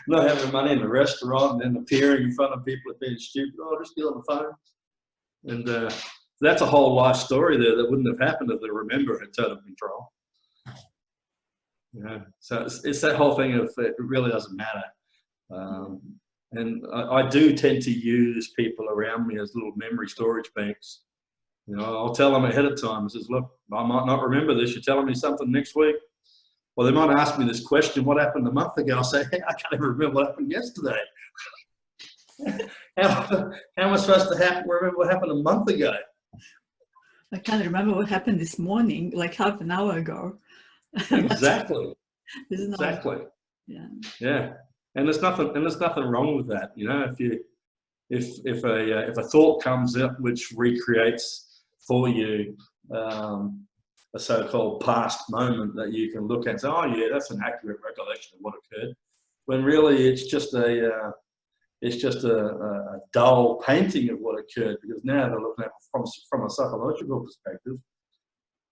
not having money in the restaurant and then appearing in front of people and being stupid. Oh, just get on the phone. And that's a whole life story there that wouldn't have happened if the remember had total control. Yeah, so it's that whole thing of it really doesn't matter. And I do tend to use people around me as little memory storage banks. You know, I'll tell them ahead of time. I says, look, I might not remember this. You're telling me something next week. Well, they might ask me this question, what happened a month ago? I'll say, hey, I can't even remember what happened yesterday. How am I supposed to remember what happened a month ago? I can't remember what happened this morning, like half an hour ago. Exactly. Exactly. Yeah. And there's nothing wrong with that. You know, if a thought comes up which recreates for you a so-called past moment that you can look at and say, oh yeah, that's an accurate recollection of what occurred, when really it's just a dull painting of what occurred, because now they're looking at it from a psychological perspective.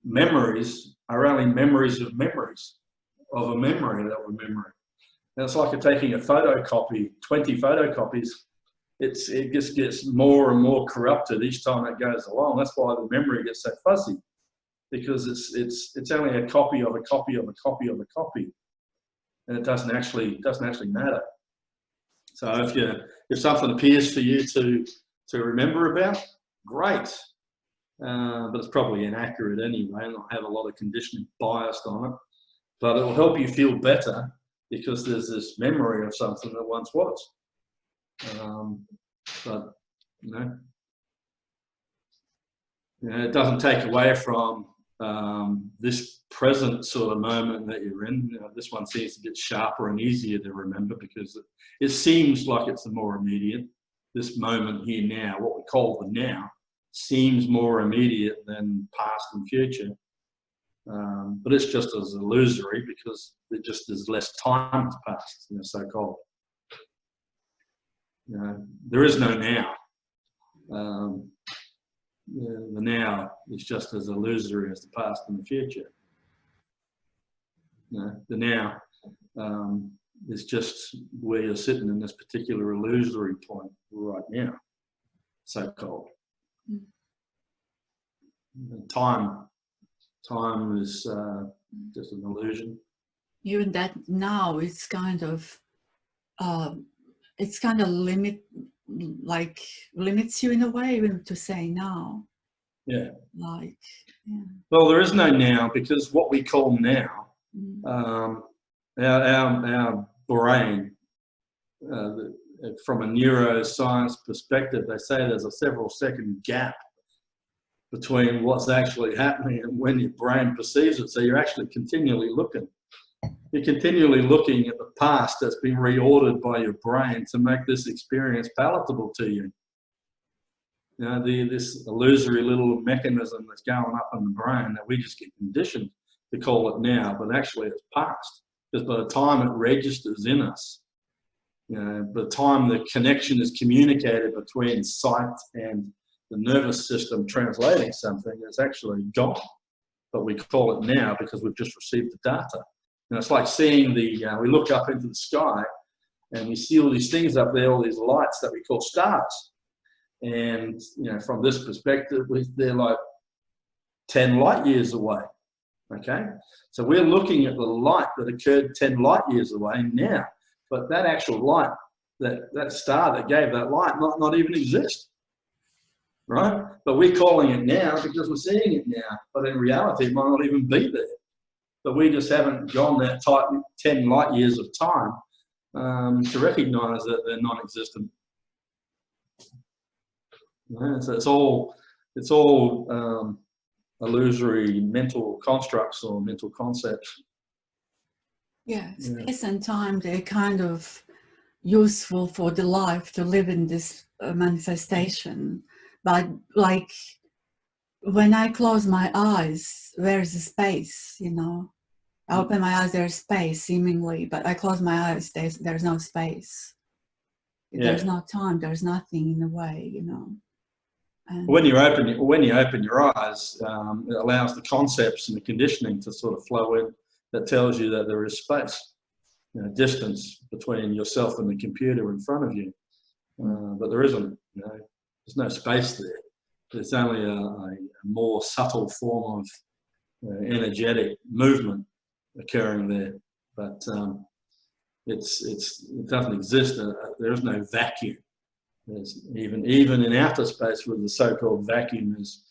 Memories are only memories of memories of a memory that was memory. And it's like taking a photocopy, 20 photocopies. It just gets more and more corrupted each time it goes along. That's why the memory gets so fuzzy, because it's only a copy of a copy of a copy of a copy, and it doesn't actually matter. So if something appears for you to remember about, great, but it's probably inaccurate anyway, and I'll have a lot of conditioning biased on it. But it will help you feel better because there's this memory of something that once was. But you know, it doesn't take away from this present sort of moment that you're in. This one seems to get sharper and easier to remember because it seems like it's the more immediate. This moment here now, what we call the now, seems more immediate than past and future. But it's just as illusory because it just is less time has passed, so-called. There is no now. The now is just as illusory as the past and the future. The now is just where you're sitting in this particular illusory point right now, so-called. Time is just an illusion. Even that now is kind of limits you in a way, even to say now. Yeah. Yeah. Well, there is no now, because what we call now, our brain, from a neuroscience perspective, they say there's a several second gap between what's actually happening and when your brain perceives it. So you're actually continually looking. You're continually looking at the past that's been reordered by your brain to make this experience palatable to you. This illusory little mechanism that's going up in the brain that we just get conditioned to call it now, but actually it's past. Because by the time it registers in us, by the time the connection is communicated between sight and the nervous system translating something, it's actually gone. But we call it now because we've just received the data. It's like seeing we look up into the sky and we see all these things up there, all these lights that we call stars. And, from this perspective, they're like 10 light years away, okay? So we're looking at the light that occurred 10 light years away now, but that actual light, that star that gave that light, not even exist. right? But we're calling it now because we're seeing it now. But in reality, it might not even be there. But we just haven't gone that tight 10 light years of time to recognize that they're non-existent. Yeah, so it's all illusory mental constructs or mental concepts. Yeah, space and time, they're kind of useful for the life to live in this manifestation. But like when I close my eyes, where's the space, you know? I open my eyes, there's space seemingly, but I close my eyes, there's no space. There's no time, there's nothing in the way, you know. And when you open your eyes, it allows the concepts and the conditioning to sort of flow in. That tells you that there is space, you know, distance between yourself and the computer in front of you. But there isn't. You know, there's no space there. It's only a more subtle form of energetic movement occurring there. But it doesn't exist. There is no vacuum. There's even in outer space with the so-called vacuum is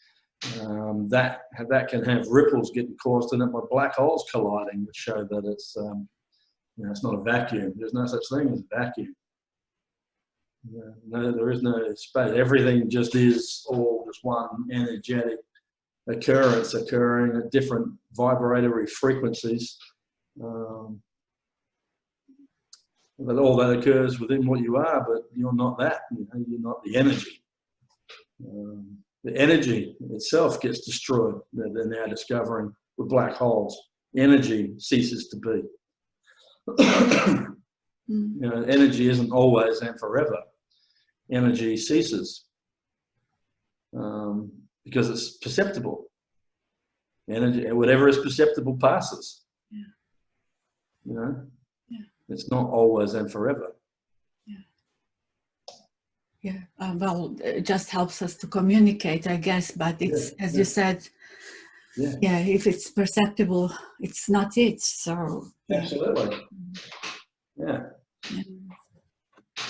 that can have ripples getting caused in it by black holes colliding, which show that it's you know, it's not a vacuum. There's no such thing as a vacuum. No, there is no space. Everything just is all just one energetic occurrence occurring at different vibratory frequencies. But all that occurs within what you are, but you're not that. You know, you're not the energy. The energy itself gets destroyed. They're now discovering with black holes. Energy ceases to be. You know, energy isn't always and forever. Energy ceases because it's perceptible. Energy, whatever is perceptible passes. Yeah. You know, yeah. It's not always and forever. Yeah, well, it just helps us to communicate, I guess, but it's, as you said, if it's perceptible, it's not it, so. Absolutely. Yeah.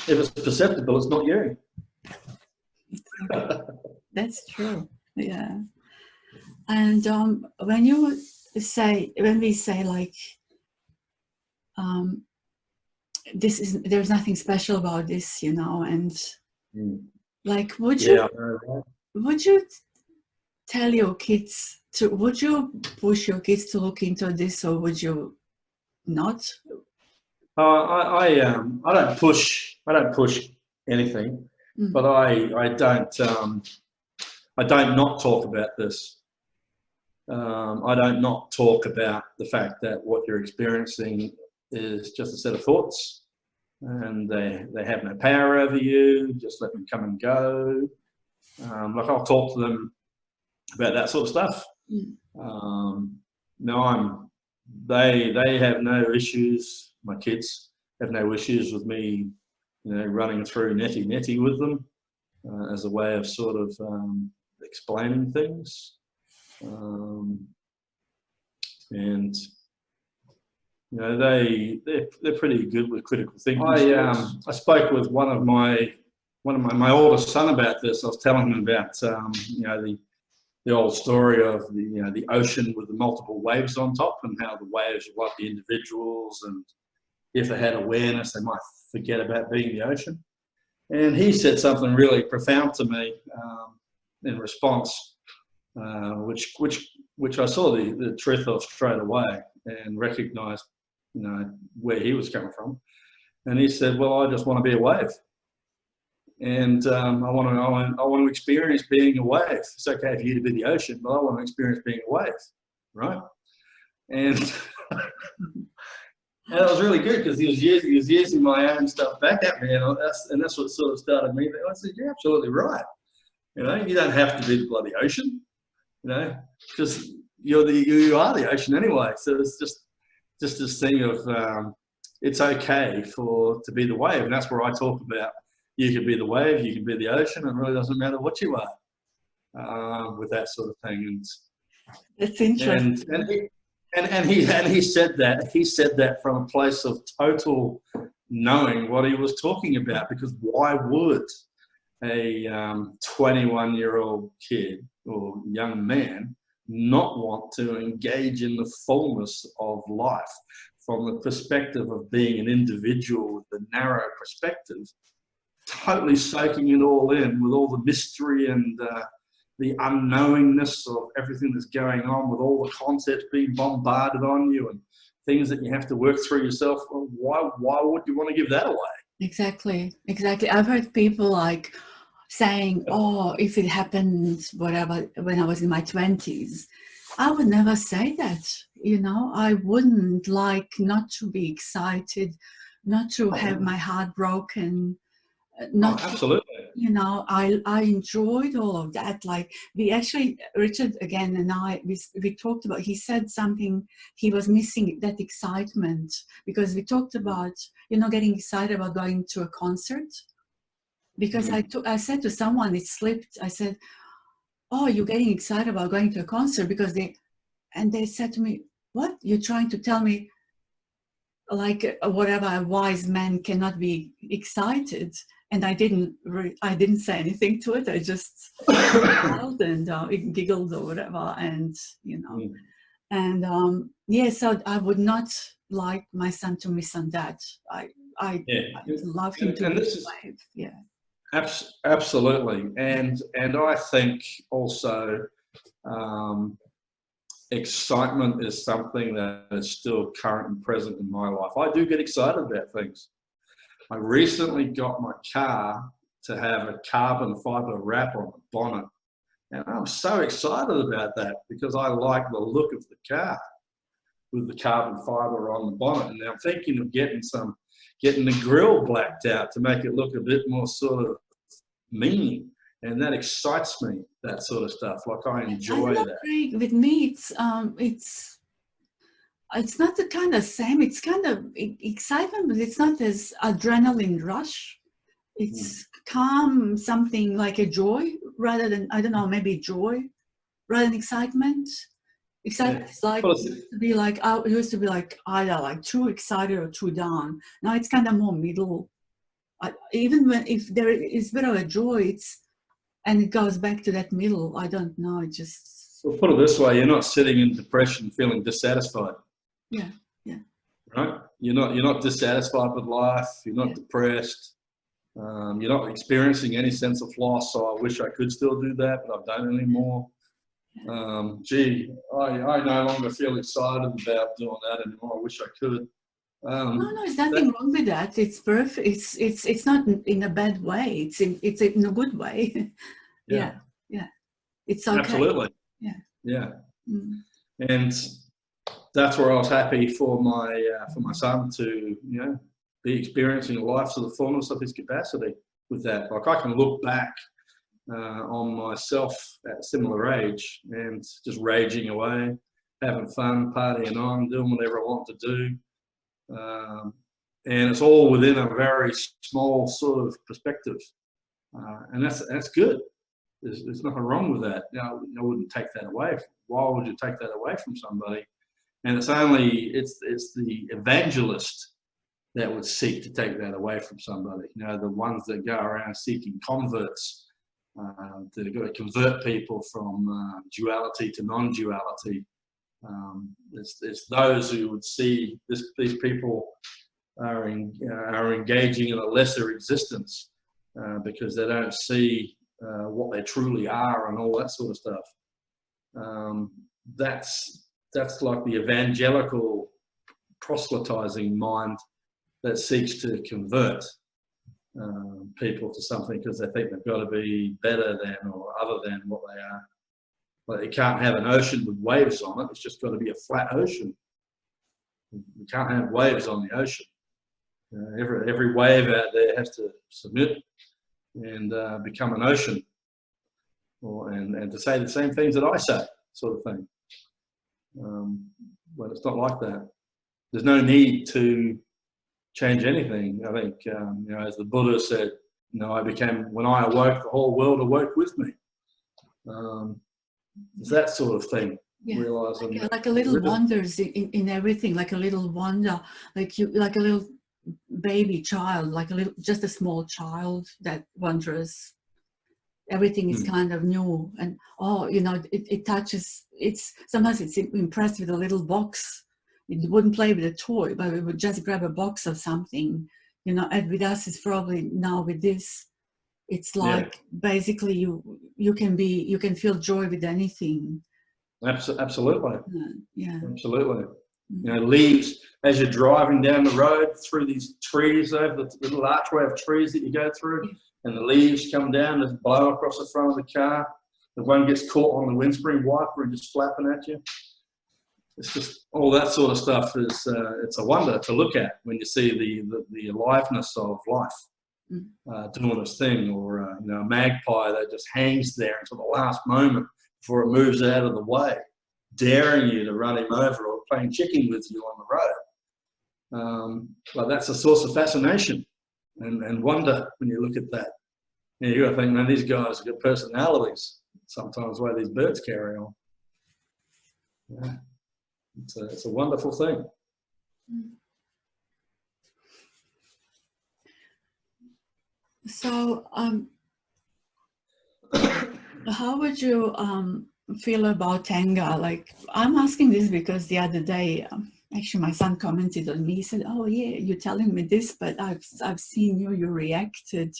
If it's perceptible, it's not you. That's true, yeah. And when we say like, there's nothing special about this, you know, and like, would you tell your kids would you push your kids to look into this, or would you not? I don't push anything, but I don't not talk about this. I don't not talk about the fact that what you're experiencing is just a set of thoughts, and they have no power over you. Just let them come and go. Like, I'll talk to them about that sort of stuff. They have no issues. My kids have no issues with me, you know, running through netty with them as a way of sort of explaining things. And you know, they're pretty good with critical thinking. I spoke with one of my oldest son about this. I was telling him about you know, the old story of the ocean with the multiple waves on top, and how the waves are like the individuals, and if they had awareness, they might forget about being the ocean. And he said something really profound to me in response, which I saw the truth of straight away and recognized, you know, where he was coming from. And he said, "Well, I just want to be a wave, and I want to experience being a wave. It's okay for you to be the ocean, but I want to experience being a wave, right?" And and it was really good because he was using my own stuff back at me, and that's what sort of started me. I said, "You're absolutely right. You know, you don't have to be the bloody ocean, you know, because you are the ocean anyway." So it's just this thing of it's okay to be the wave, and that's where I talk about you can be the wave, you can be the ocean. It really doesn't matter what you are with that sort of thing. And it's interesting. And he said that from a place of total knowing what he was talking about, because why would a 21-year-old kid or young man not want to engage in the fullness of life from the perspective of being an individual with a narrow perspective, totally soaking it all in with all the mystery and the unknowingness of everything that's going on, with all the concepts being bombarded on you and things that you have to work through yourself? Well, why would you want to give that away? Exactly. I've heard people like saying, oh, if it happened, whatever, when I was in my 20s, I would never say that. You know, I wouldn't like not to be excited, not to have my heart broken, not absolutely. You know, I enjoyed all of that. Like, we actually, Richard again and I, we talked about, he said something, he was missing that excitement, because we talked about, you know, getting excited about going to a concert. Because I said to someone, it slipped, I said, oh, you're getting excited about going to a concert, because they said to me, what, you're trying to tell me, like, whatever, a wise man cannot be excited? And I didn't say anything to it. I just smiled and giggled or whatever, and you know, and yeah. So I would not like my son to miss on that. I love him to be alive. Yeah. Absolutely, and I think also excitement is something that is still current and present in my life. I do get excited about things. I recently got my car to have a carbon fiber wrap on the bonnet, and I'm so excited about that because I like the look of the car with the carbon fiber on the bonnet. And I'm thinking of getting the grill blacked out to make it look a bit more sort of meaning, and that excites me, that sort of stuff. Like, I enjoy that. Craig, with me, it's not the kind of same. It's kind of excitement, but it's not as adrenaline rush. It's calm, something like a joy rather than, I don't know, maybe joy rather than excitement. Excitement is like, used to be like either like too excited or too down. Now it's kind of more middle. Even if there is a bit of a joy, and it goes back to that middle. I don't know. It just. Well, put it this way: you're not sitting in depression, feeling dissatisfied. Yeah. Right? You're not dissatisfied with life. You're not depressed. You're not experiencing any sense of loss. So I wish I could still do that, but I don't anymore. Gee, I no longer feel excited about doing that anymore. I wish I could. No, there's nothing wrong with that. It's perfect. It's not in a bad way. It's in a good way. Yeah. It's okay. Absolutely. Yeah. And that's where I was happy for my son to, you know, be experiencing life to the fullness of his capacity with that. Like, I can look back on myself at a similar age and just raging away, having fun, partying on, doing whatever I want to do. And it's all within a very small sort of perspective. And that's good. There's nothing wrong with that. You know, I wouldn't take that away. Why would you take that away from somebody? And it's the evangelist that would seek to take that away from somebody. You know, the ones that go around seeking converts, that are going to convert people from duality to non-duality. It's those who would see these people are engaging in a lesser existence because they don't see what they truly are and all that sort of stuff. That's like the evangelical proselytizing mind that seeks to convert people to something because they think they've got to be better than or other than what they are. Like, you can't have an ocean with waves on it. It's just got to be a flat ocean. You can't have waves on the ocean. Every wave out there has to submit and become an ocean, and to say the same things that I say, sort of thing. But it's not like that. There's no need to change anything. I think, you know, as the Buddha said, you know, when I awoke, the whole world awoke with me. It's that sort of thing. Yeah, realizing like a little wonders in everything, like a little wonder, like a little baby child, like just a small child that wonders Everything is kind of new, and it touches. Sometimes it's impressed with a little box. It wouldn't play with a toy, but it would just grab a box of something. And with us, it's probably now with this. It's like basically you can feel joy with anything. Absolutely. Yeah. Absolutely. Leaves as you're driving down the road through these trees, over the little archway of trees that you go through, and the leaves come down and blow across the front of the car. The one gets caught on the windscreen wiper and just flapping at you. It's just all that sort of stuff is it's a wonder to look at when you see the aliveness of life doing its thing, or a magpie that just hangs there until the last moment before it moves out of the way, daring you to run him over, or playing chicken with you on the road. But that's a source of fascination and wonder when you look at that. You got to think, man, these guys have got personalities. Sometimes the way these birds carry on. Yeah. It's a wonderful thing. So, how would you feel about anger? Like, I'm asking this because the other day, actually, my son commented on me. He said, "Oh yeah, you're telling me this, but I've seen you reacted."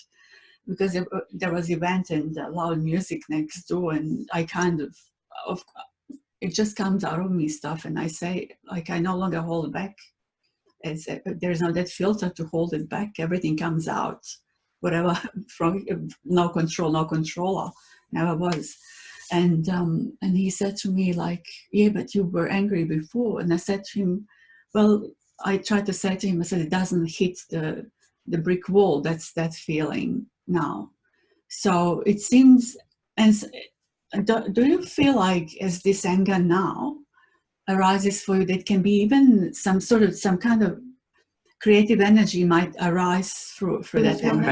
Because there was event and loud music next door, and I kind of it just comes out of me stuff, and I say, like, I no longer hold back. There's no that filter to hold it back. Everything comes out, whatever, from no controller, never was. And he said to me, like, yeah, but you were angry before. And I said to him, well, I tried to say to him, I said, it doesn't hit the brick wall. That's that feeling now. So it seems, and do you feel like as this anger now arises for you, that can be even some kind of creative energy might arise through that anger?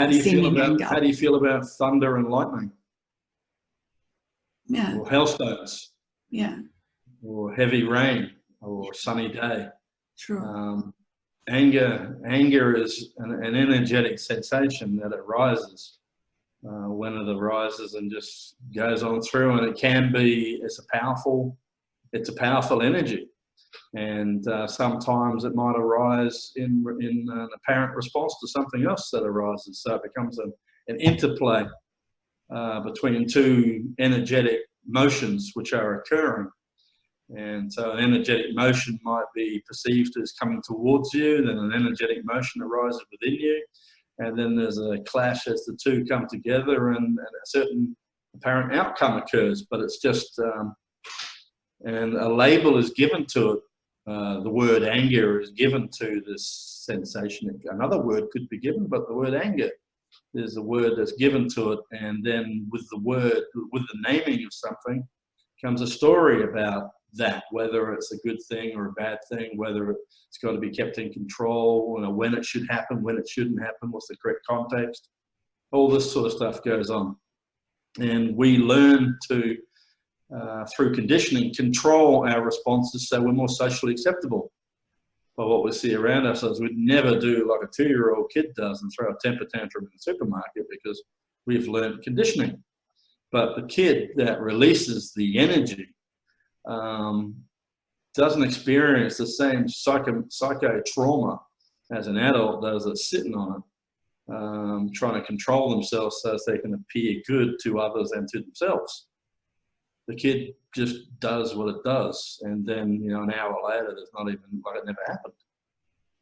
How do you feel about thunder and lightning? Yeah. Or hailstones? Yeah. Or heavy rain, or sunny day? True. Anger is an energetic sensation that arises when it arises and just goes on through, and it's a powerful energy, and sometimes it might arise in an apparent response to something else that arises, so it becomes an interplay between two energetic motions which are occurring. And so an energetic motion might be perceived as coming towards you, then an energetic motion arises within you, and then there's a clash as the two come together, and a certain apparent outcome occurs. But it's just, and a label is given to it. The word anger is given to this sensation. Another word could be given, but the word anger is the word that's given to it. And then with the naming of something comes a story about that, whether it's a good thing or a bad thing, whether it's got to be kept in control, when it should happen, when it shouldn't happen, what's the correct context. All this sort of stuff goes on. And we learn to, through conditioning, control our responses so we're more socially acceptable by what we see around us. We'd never do like a 2-year-old kid does and throw a temper tantrum in the supermarket, because we've learned conditioning. But the kid that releases the energy doesn't experience the same psycho trauma as an adult does that's sitting on it, trying to control themselves so as they can appear good to others and to themselves. The kid just does what it does, and then an hour later, there's not even like it never happened.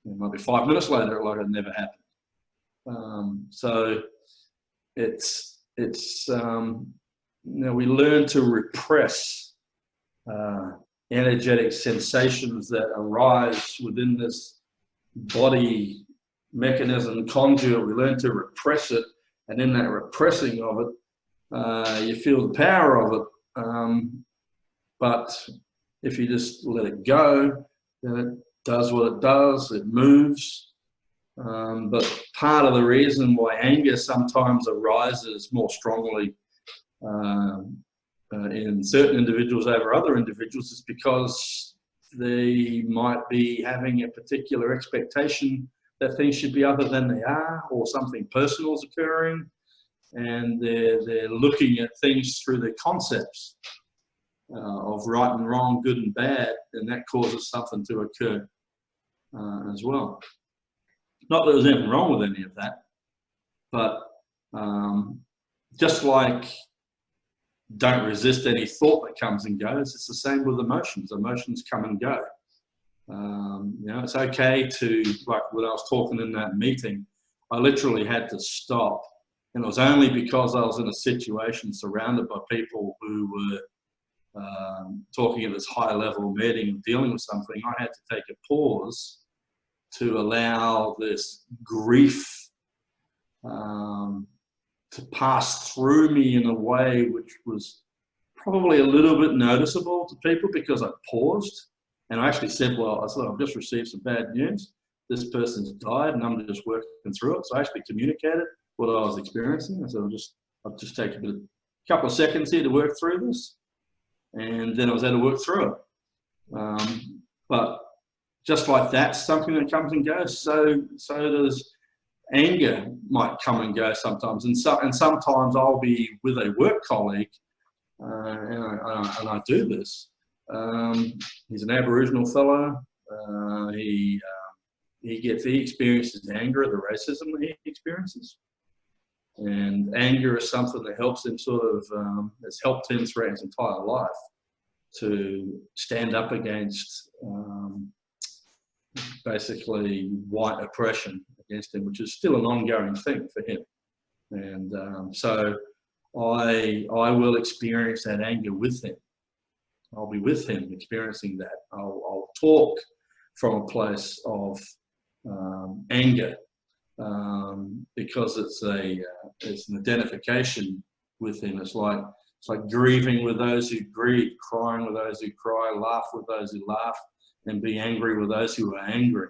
It might be 5 minutes later, like it never happened. So it's we learn to repress energetic sensations that arise within this body mechanism conduit. We learn to repress it, and in that repressing of it, you feel the power of it. But if you just let it go, then it does what it does, it moves. But part of the reason why anger sometimes arises more strongly in certain individuals over other individuals is because they might be having a particular expectation that things should be other than they are, or something personal is occurring, and they're looking at things through their concepts of right and wrong, good and bad, and that causes something to occur as well. Not that there's anything wrong with any of that, but just like don't resist any thought that comes and goes, it's the same with emotions. Emotions come and go. You know, it's okay to, like when I was talking in that meeting, I literally had to stop. And it was only because I was in a situation surrounded by people who were talking at this high level meeting, dealing with something, I had to take a pause to allow this grief to pass through me in a way which was probably a little bit noticeable to people, because I paused and I actually said, well, I said, I've just received some bad news. This person's died and I'm just working through it. So I actually communicated what I was experiencing. I said, I'll just take a couple of seconds here to work through this. And then I was able to work through it. But just like that, something that comes and goes, so does anger might come and go sometimes. And sometimes I'll be with a work colleague, and I do this. He's an Aboriginal fellow. He experiences anger at the racism that he experiences. And anger is something that helps him has helped him throughout his entire life to stand up against basically white oppression against him, which is still an ongoing thing for him. And so I will experience that anger with him. I'll be with him experiencing that. I'll talk from a place of anger, because it's an identification with him. It's like grieving with those who grieve, crying with those who cry, laugh with those who laugh, and be angry with those who are angry.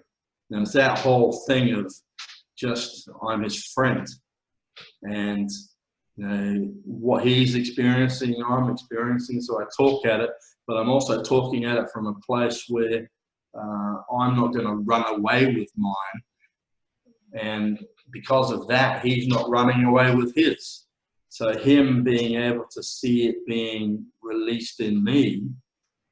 And it's that whole thing of just, I'm his friend, and you know, what he's experiencing, I'm experiencing. So I talk at it, but I'm also talking at it from a place where I'm not going to run away with mine. And because of that, he's not running away with his. So him being able to see it being released in me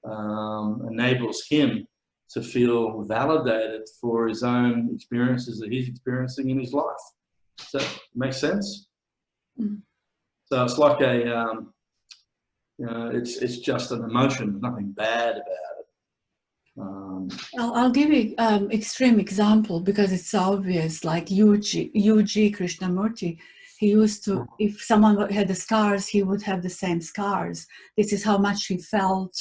enables him to feel validated for his own experiences that he's experiencing in his life. Does that make sense? Mm. So it's like it's just an emotion, nothing bad about it. I'll give you extreme example because it's obvious. Like UG Krishnamurti, he used to, if someone had the scars, he would have the same scars. This is how much he felt.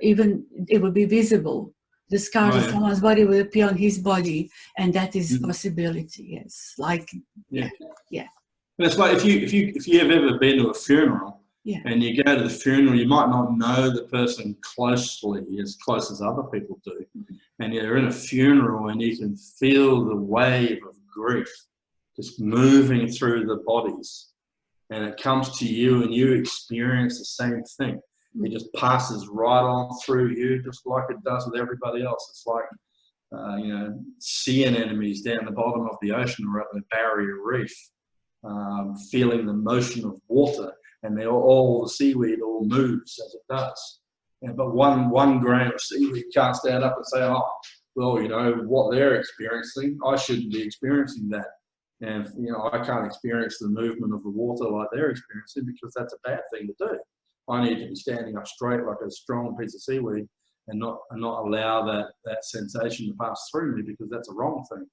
Even it would be visible. The scars of someone's body will appear on his body, and that is a possibility. Yes, like yeah. And it's like if you have ever been to a funeral, and you go to the funeral, you might not know the person closely, as close as other people do, and you're in a funeral and you can feel the wave of grief just moving through the bodies, and it comes to you and you experience the same thing. It just passes right on through you, just like it does with everybody else. It's like, sea anemones down the bottom of the ocean or at the barrier reef, feeling the motion of water, and all the seaweed all moves as it does. But one grain of seaweed can't stand up and say, oh, well, what they're experiencing, I shouldn't be experiencing that. And, I can't experience the movement of the water like they're experiencing, because that's a bad thing to do. I need to be standing up straight like a strong piece of seaweed and not allow that sensation to pass through me, because that's a wrong thing.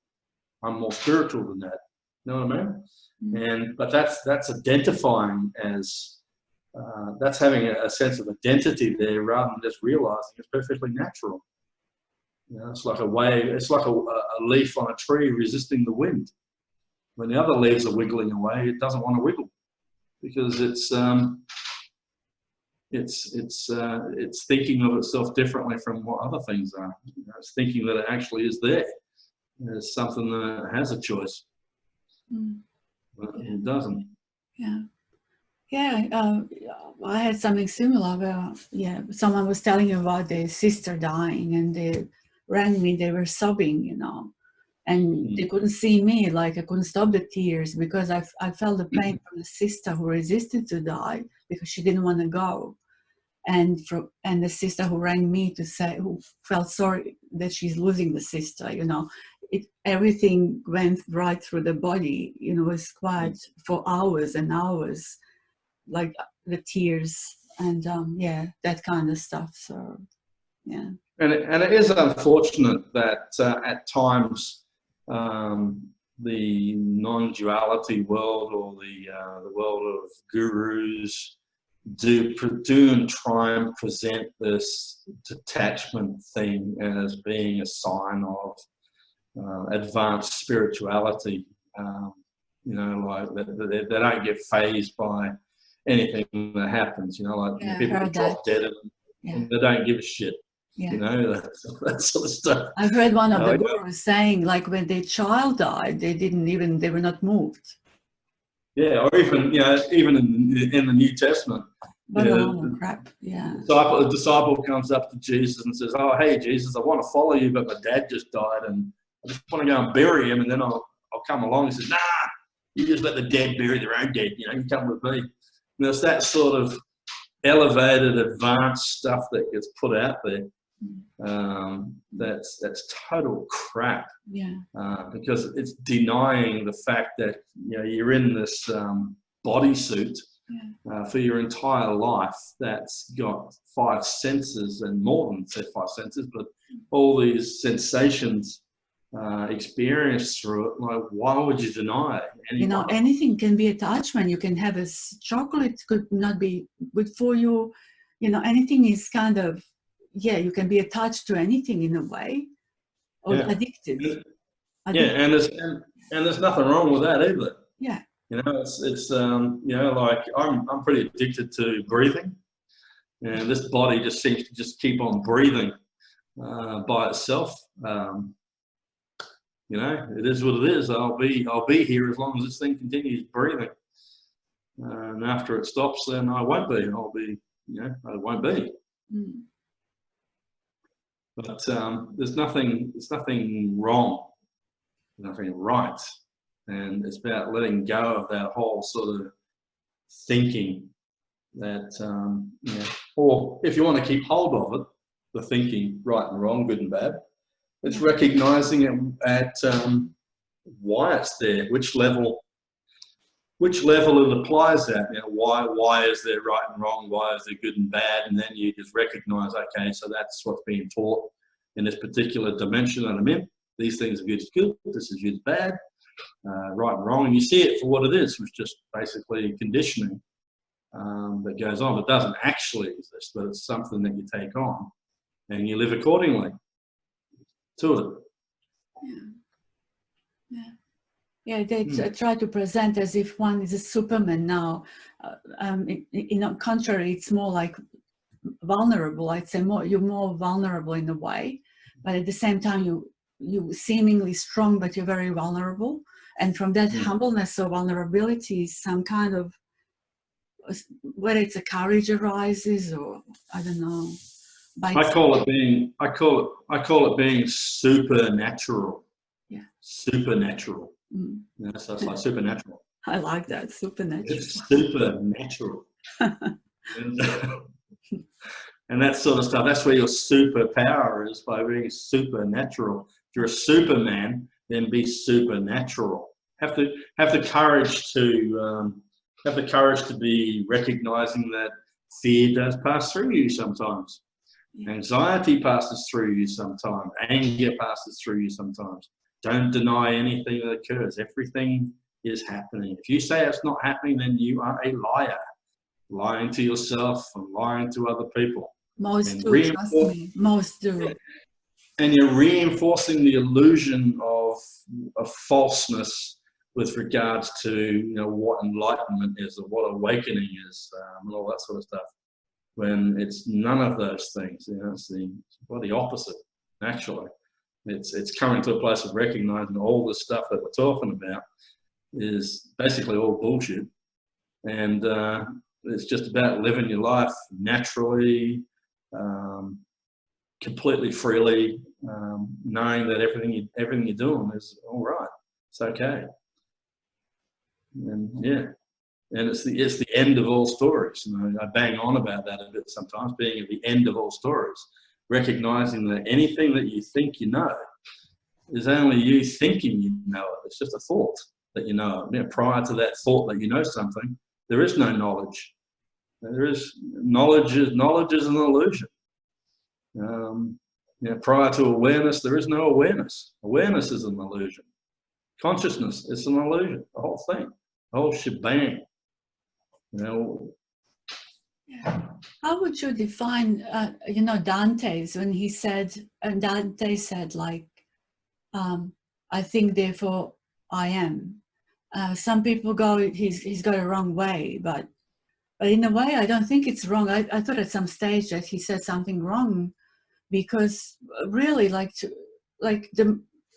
I'm more spiritual than that. You know what I mean? Mm-hmm. But that's identifying as, that's having a sense of identity there rather than just realizing it's perfectly natural. It's like a wave, it's like a leaf on a tree resisting the wind. When the other leaves are wiggling away, it doesn't want to wiggle, because it's thinking of itself differently from what other things are. It's thinking that it actually is there. It's something that has a choice, but it doesn't. I had something similar where, someone was telling me about their sister dying, and they rang me. They were sobbing, and they couldn't see me, like I couldn't stop the tears because I felt the pain from the sister who resisted to die because she didn't want to go, and the sister who rang me to say, who felt sorry that she's losing the sister, you know. Everything went right through the body, you know. It was quite for hours and hours, like the tears and yeah, that kind of stuff. So yeah. And it is unfortunate that at times the non-duality world, or the world of gurus, do and try and present this detachment thing as being a sign of advanced spirituality. You know, like they don't get fazed by anything that happens. You know, like Yeah, people drop dead and they don't give a shit. Yeah. You know, that sort of stuff. I've heard one of the gurus saying, like, when their child died, they were not moved. Yeah, or even, you know, even in the New Testament. But crap, yeah. The disciple comes up to Jesus and says, "Oh, hey, Jesus, I want to follow you, but my dad just died, and I just want to go and bury him, and then I'll come along." He says, "Nah, you just let the dead bury their own dead. You know, you come with me." And there's that sort of elevated, advanced stuff that gets put out there. That's total crap. Yeah. Because it's denying the fact that, you know, you're in this bodysuit for your entire life that's got 5 senses, and more than 5 senses, but all these sensations experienced through it. Like, why would you deny it? You know, anything can be attachment. You can have chocolate could not be good for you. You know, anything is kind of, yeah, you can be attached to anything in a way, or addicted. Yeah, and there's nothing wrong with that either. Yeah. You know, it's you know, like I'm pretty addicted to breathing, and this body just seems to just keep on breathing by itself. You know, it is what it is. I'll be here as long as this thing continues breathing, and after it stops, then I won't be. I'll be, you know, I won't be. Mm. But there's nothing wrong, nothing right, and it's about letting go of that whole sort of thinking that, you know, or if you want to keep hold of it, the thinking, right and wrong, good and bad, it's recognizing it at why it's there, which level it applies at. You know, why is there right and wrong? Why is there good and bad? And then you just recognize, okay, so that's what's being taught in this particular dimension that I'm in. These things are good as good. This is good as bad. Right and wrong. And you see it for what it is, which is just basically conditioning that goes on. It doesn't actually exist, but it's something that you take on and you live accordingly to it. Yeah. Yeah, they try to present as if one is a Superman now. In a contrary, it's more like vulnerable. I'd say you're more vulnerable in a way, but at the same time, you seemingly strong, but you're very vulnerable. And from that humbleness or vulnerability, some kind of, whether it's a courage arises, or I don't know. I call it being supernatural. Yeah. Supernatural. Mm. Yeah, so it's like supernatural. I like that, supernatural. It's supernatural. And that sort of stuff. That's where your superpower is, by being supernatural. If you're a Superman, then be supernatural. Have the courage to be recognizing that fear does pass through you sometimes. Anxiety passes through you sometimes. Anger passes through you sometimes. Don't deny anything that occurs. Everything is happening. If you say it's not happening, then you are a liar. Lying to yourself and lying to other people. Most do, trust me. Most do. And you're reinforcing the illusion of falseness with regards to, you know, what enlightenment is, or what awakening is, and all that sort of stuff. When it's none of those things, you know, it's the opposite. Actually, it's coming to a place of recognizing all the stuff that we're talking about is basically all bullshit, and it's just about living your life naturally, completely freely, knowing that everything you're doing is all right. It's okay. And yeah, and it's the end of all stories. You know, I bang on about that a bit sometimes, being at the end of all stories, recognizing that anything that you think you know is only you thinking you know it. It's just a thought that you know. You know, prior to that thought that you know something, there is no knowledge. There is knowledge. Knowledge is an illusion. You know, prior to awareness, there is no awareness. Awareness is an illusion. Consciousness is an illusion. The whole thing, the whole shebang. You know. How would you define, you know, Dante's when he said, and Dante said, like, I think, therefore I am. Some people go, he's got a wrong way, but in a way, I don't think it's wrong. I thought at some stage that he said something wrong, because really,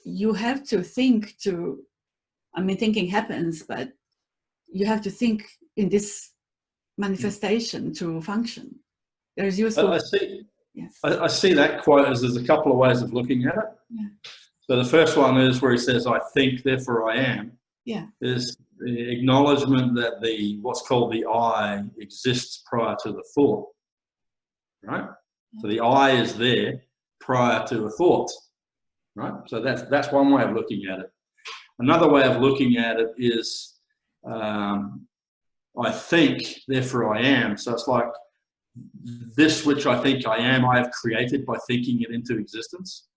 you have to think to, I mean, thinking happens, but you have to think in this manifestation to function. There's useful. I see. Yes. I see that quote as there's a couple of ways of looking at it. Yeah. So the first one is where he says, "I think, therefore I am." Yeah. Is the acknowledgement that what's called the I exists prior to the thought, right? So the I is there prior to a thought, right? So that's one way of looking at it. Another way of looking at it is, I think, therefore I am. So it's like, this which I think I am, I have created by thinking it into existence.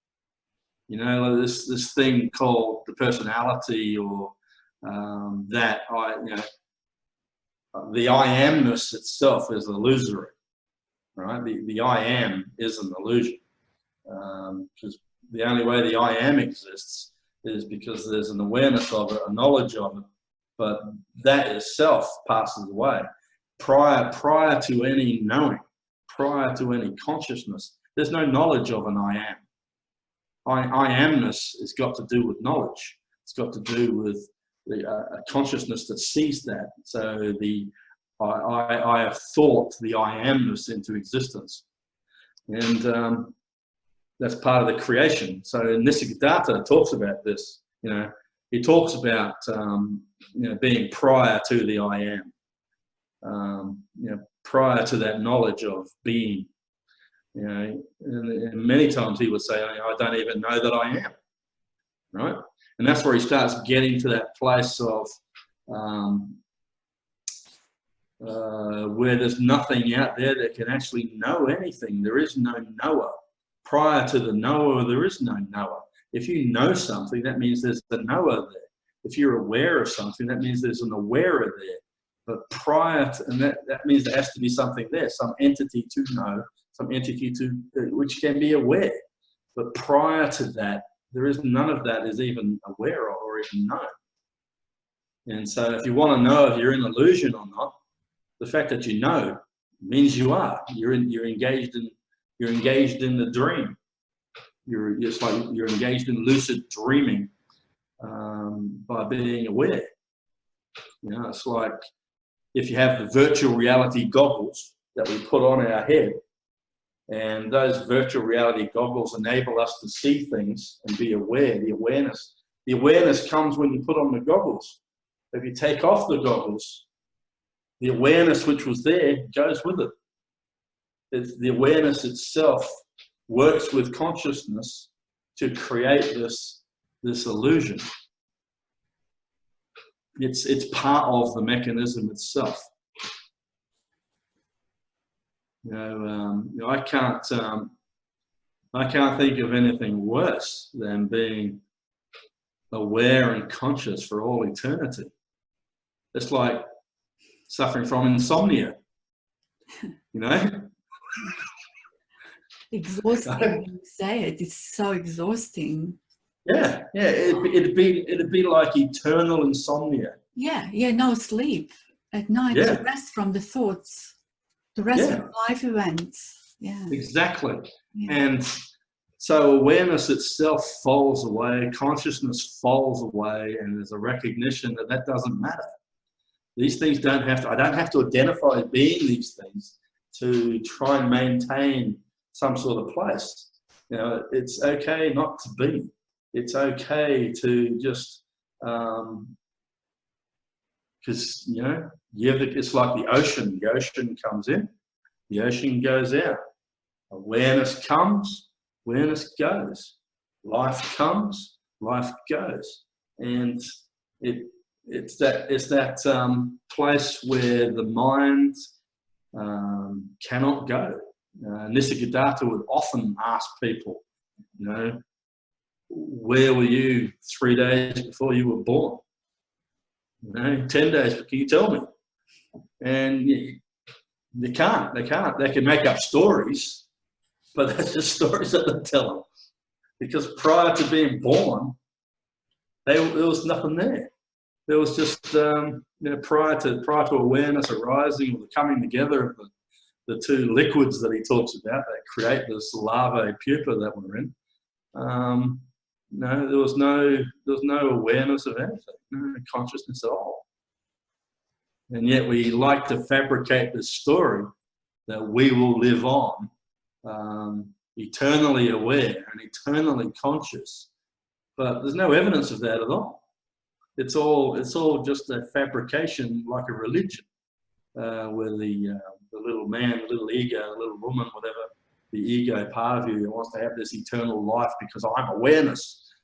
You know, this thing called the personality, or that you know, the I amness itself is illusory, right? The I am is an illusion, because the only way the I am exists is because there's an awareness of it, a knowledge of it, but that itself passes away. Prior to any knowing, prior to any consciousness, there's no knowledge of an I am. I amness has got to do with knowledge. It's got to do with a consciousness that sees that. So I have thought the I amness into existence, and that's part of the creation. So Nisargadatta talks about this. You know, he talks about you know, being prior to the I am. You know, prior to that knowledge of being. You know, and many times he would say, I don't even know that I am, right? And that's where he starts getting to that place of where there's nothing out there that can actually know anything. There is no knower. Prior to the knower, there is no knower. If you know something, that means there's the knower there. If you're aware of something, that means there's an awarer there. But prior to, and that means there has to be something there, some entity to know, some entity which can be aware. But prior to that, there is none of that is even aware of or even known. And so if you want to know if you're in illusion or not, the fact that you know means you are. You're engaged in the dream. It's like you're engaged in lucid dreaming by being aware. You know, it's like if you have the virtual reality goggles that we put on our head, and those virtual reality goggles enable us to see things and be aware, the awareness comes when you put on the goggles. If you take off the goggles, the awareness which was there goes with it. The awareness itself works with consciousness to create this illusion. It's part of the mechanism itself. You know, I can't think of anything worse than being aware and conscious for all eternity. It's like suffering from insomnia, you know? Exhausting when you say it. It's so exhausting. Yeah. It'd be like eternal insomnia. Yeah, no sleep at night, Yeah. to rest from the thoughts, to rest from life events. Yeah. Exactly. Yeah. And so awareness itself falls away, consciousness falls away, and there's a recognition that doesn't matter. These things I don't have to identify as being these things to try and maintain some sort of place. You know, it's okay not to be. It's okay to just, because, you know, it's like the ocean. The ocean comes in, the ocean goes out. Awareness comes, awareness goes. Life comes, life goes. And it's that place where the mind cannot go. Nisargadatta would often ask people, you know, where were you 3 days before you were born? You know, 10 days, can you tell me? And they can't. They can make up stories, but that's just stories that they tell them. Because prior to being born, there was nothing there. There was just, you know, prior to awareness arising, or the coming together of the two liquids that he talks about that create this larvae pupa that we're in. No, there was no awareness of anything, no consciousness at all. And yet we like to fabricate this story that we will live on, eternally aware and eternally conscious. But there's no evidence of that at all. It's all just a fabrication, like a religion, where the little man, the little ego, the little woman, whatever, the ego part of you wants to have this eternal life because I'm awareness.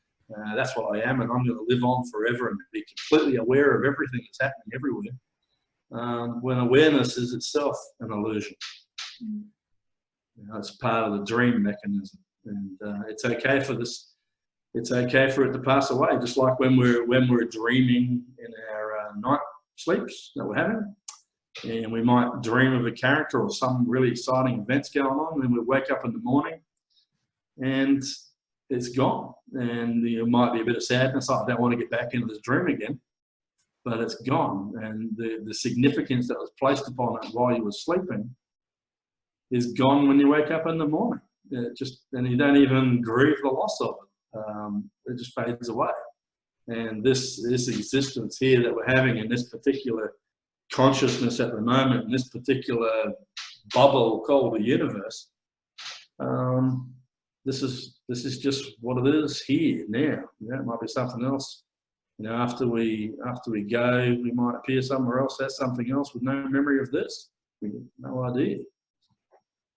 That's what I am, and I'm going to live on forever and be completely aware of everything that's happening everywhere. When awareness is itself an illusion. You know, it's part of the dream mechanism, and it's okay for this. It's okay for it to pass away, just like when we're dreaming in our night sleeps that we're having, and we might dream of a character or some really exciting events going on, and then we wake up in the morning, and it's gone, and there might be a bit of sadness. I don't want to get back into this dream again, but it's gone, and the significance that was placed upon it while you were sleeping is gone when you wake up in the morning. And you don't even grieve the loss of it. It just fades away. And this existence here that we're having in this particular consciousness at the moment, in this particular bubble called the universe, this is just what it is here now. You know, it might be something else. You know, after we go, we might appear somewhere else as something else with no memory of this. We have no idea.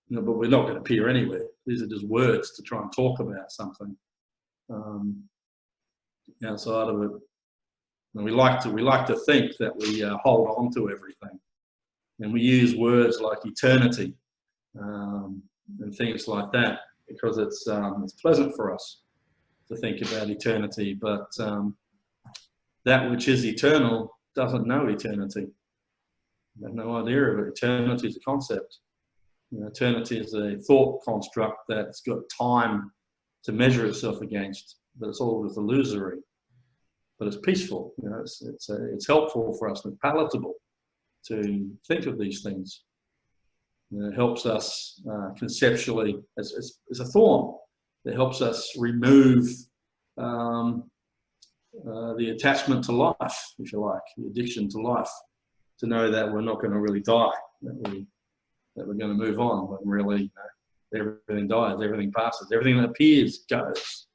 You know, but we're not going to appear anywhere. These are just words to try and talk about something outside of it. And we like to think that we hold on to everything, and we use words like eternity and things like that because it's pleasant for us to think about eternity. But that which is eternal doesn't know eternity. They have no idea of it. Eternity is a concept. You know, eternity is a thought construct that's got time to measure itself against, but it's all just illusory. But it's peaceful. You know, it's helpful for us and palatable to think of these things. You know, it helps us conceptually as a thorn. It helps us remove the attachment to life, if you like, the addiction to life, to know that we're not going to really die, that we're going to move on, when really, you know, everything dies, everything passes, everything that appears goes.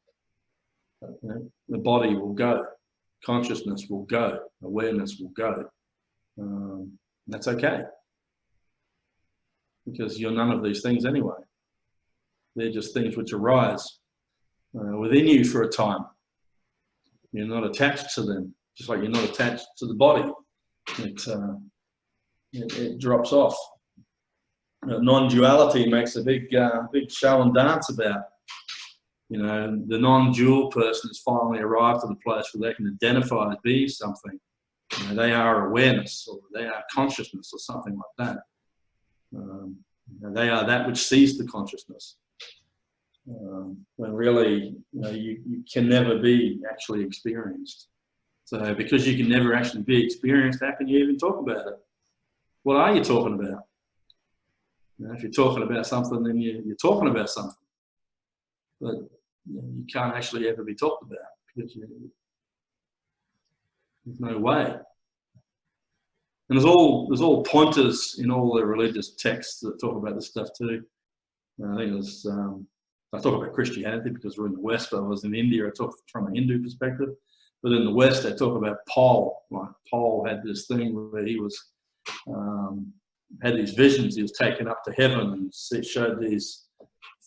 You know, the body will go, consciousness will go, awareness will go. That's okay, because you're none of these things anyway. They're just things which arise within you for a time. You're not attached to them, just like you're not attached to the body. It drops off. Non-duality makes a big show and dance about. You know, the non-dual person has finally arrived at the place where they can identify as being something. You know, they are awareness, or they are consciousness, or something like that. You know, they are that which sees the consciousness. When really, you know, you can never be actually experienced. So because you can never actually be experienced, how can you even talk about it? What are you talking about? You know, if you're talking about something, then you're talking about something. But you know, you can't actually ever be talked about because there's no way. And there's all pointers in all the religious texts that talk about this stuff too. I think it was I talk about Christianity because we're in the West, but I was in India, I talk from a Hindu perspective. But in the West, they talk about Paul. Like Paul had this thing where he was, had these visions, he was taken up to heaven and showed these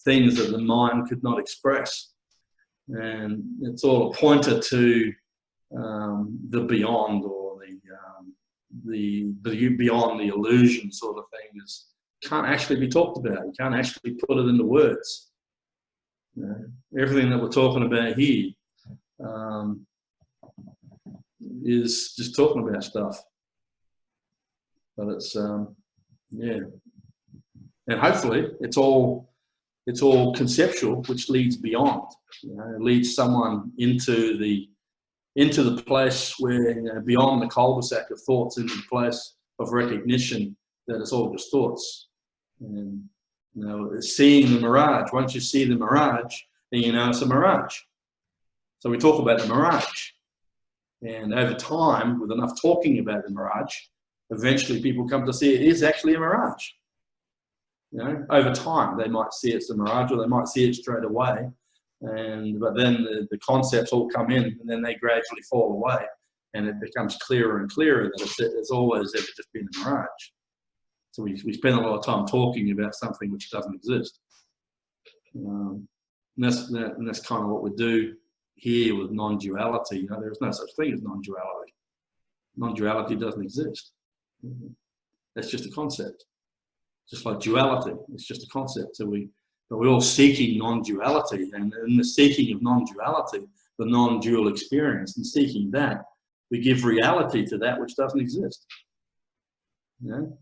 things that the mind could not express. And it's all a pointer to the beyond, or the beyond the illusion sort of thing. Is can't actually be talked about. You can't actually put it into words. You know, everything that we're talking about here is just talking about stuff. But it's yeah, and hopefully it's all conceptual, which leads beyond. You know, it leads someone into the place where, you know, beyond the cul-de-sac of thoughts, into the place of recognition that it's all just thoughts. And, you know, seeing the mirage. Once you see the mirage, then you know it's a mirage. So we talk about the mirage. And over time, with enough talking about the mirage, eventually people come to see it is actually a mirage. You know, over time, they might see it's a mirage, or they might see it straight away. But then the concepts all come in, and then they gradually fall away, and it becomes clearer and clearer that it's always ever just been a mirage. So we spend a lot of time talking about something which doesn't exist. And that's kind of what we do here with non-duality. You know, there is no such thing as non-duality. Non-duality doesn't exist. That's just a concept. Just like duality, it's just a concept. So we're all seeking non-duality, and in the seeking of non-duality, the non-dual experience, and seeking that, we give reality to that which doesn't exist. You know?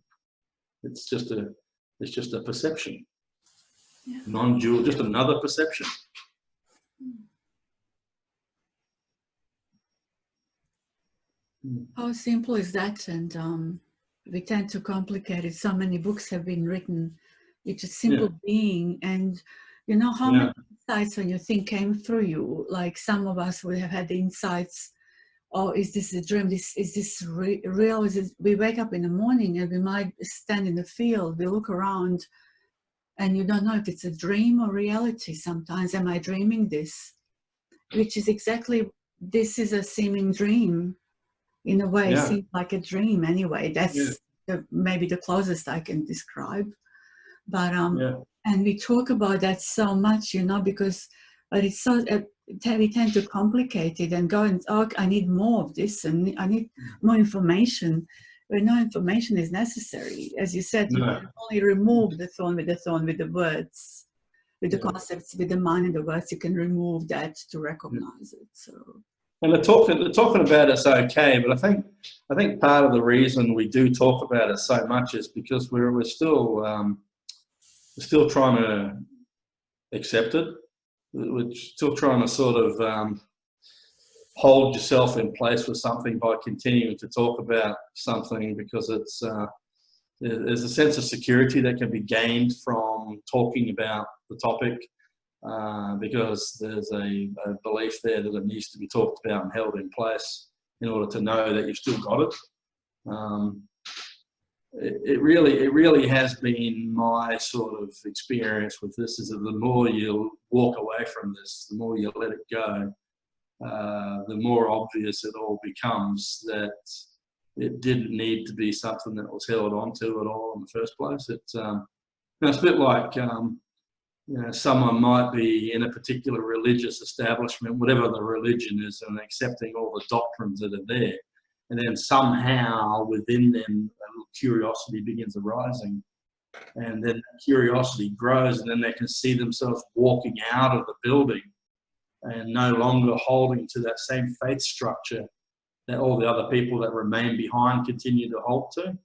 It's just a perception. Yeah. Non-dual, just another perception. How simple is that? And we tend to complicate it. So many books have been written. It's just simple being. And you know how many insights when you think came through you? Like some of us would have had the insights, oh, is this a dream? Is this real? We wake up in the morning and we might stand in the field, we look around, and you don't know if it's a dream or reality sometimes. Am I dreaming this? Which is exactly, this is a seeming dream. In a way, it seems like a dream anyway. That's maybe the closest I can describe. But and we talk about that so much, you know, because, but it's so, we tend to complicate it and go and, oh, I need more of this, and I need more information, where no information is necessary. As you said, you can only remove the thorn with the words, with the concepts, with the mind and the words. You can remove that to recognize it. So. And the talking about it's okay, but I think part of the reason we do talk about it so much is because we're still trying to accept it. We're still trying to sort of hold yourself in place with something by continuing to talk about something, because there's a sense of security that can be gained from talking about the topic. Because there's a belief there that it needs to be talked about and held in place in order to know that you've still got it. It really has been my sort of experience with this, is that the more you walk away from this, the more you let it go, the more obvious it all becomes that it didn't need to be something that was held onto at all in the first place. It's a bit like you know, someone might be in a particular religious establishment, whatever the religion is, and accepting all the doctrines that are there. And then somehow within them, a little curiosity begins arising. And then curiosity grows, and then they can see themselves walking out of the building and no longer holding to that same faith structure that all the other people that remain behind continue to hold to.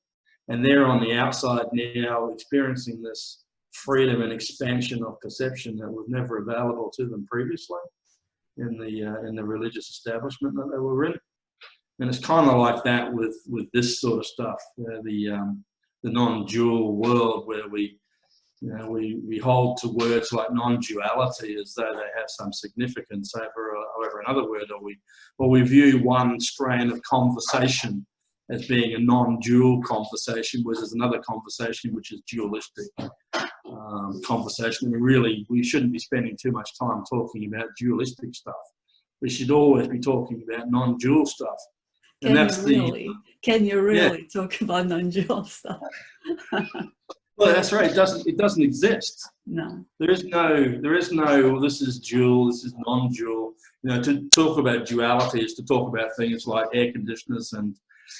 And they're on the outside now experiencing this freedom and expansion of perception that was never available to them previously in the religious establishment that they were in. And it's kind of like that with this sort of stuff, the non-dual world, where we hold to words like non-duality as though they have some significance over another word, or we view one strain of conversation as being a non-dual conversation, whereas there's another conversation which is dualistic. conversation. We shouldn't be spending too much time talking about dualistic stuff. We should always be talking about non-dual stuff. Can you really talk about non-dual stuff? Well, that's right. It doesn't exist. No. There is no. This is dual. This is non-dual. You know, to talk about duality is to talk about things like air conditioners and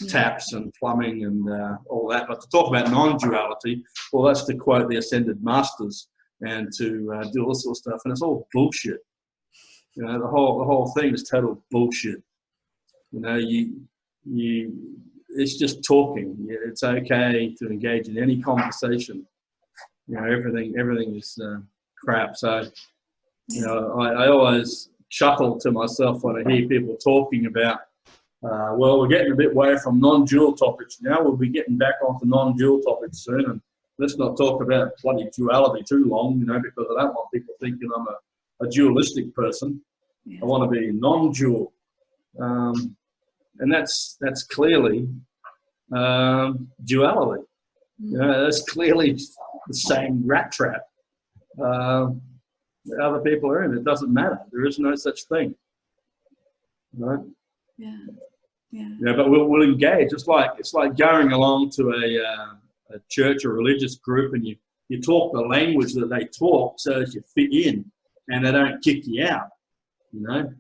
taps and plumbing and all that. But to talk about non-duality, well, that's to quote the Ascended Masters and to do all this sort of stuff. And it's all bullshit. You know, the whole thing is total bullshit. You know, it's just talking. It's okay to engage in any conversation. You know, everything is crap. So, you know, I always chuckle to myself when I hear people talking about, well, we're getting a bit away from non-dual topics now. We'll be getting back onto non-dual topics soon. And let's not talk about bloody duality too long, you know, because I don't want people thinking I'm a dualistic person. I want to be non-dual. And that's clearly duality. You know, that's clearly the same rat trap that other people are in. It doesn't matter. There is no such thing. Right? Yeah. Yeah, but we'll engage. It's like going along to a church or religious group, and you talk the language that they talk so as you fit in, and they don't kick you out. You know,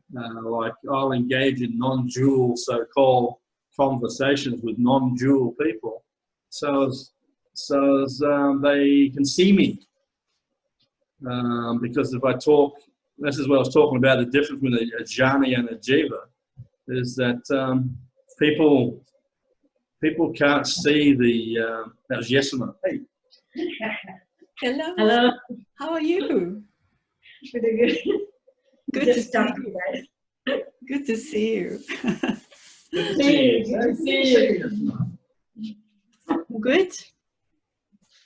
like I'll engage in non-dual so-called conversations with non-dual people, so as they can see me. Because if I talk, this is what I was talking about, the difference between a jhani and a jiva, is that people can't see the. That was yes or no. Hey. Hello. Hello. How are you? Pretty good. Good to see you. Good to see you. Good to see you. Good.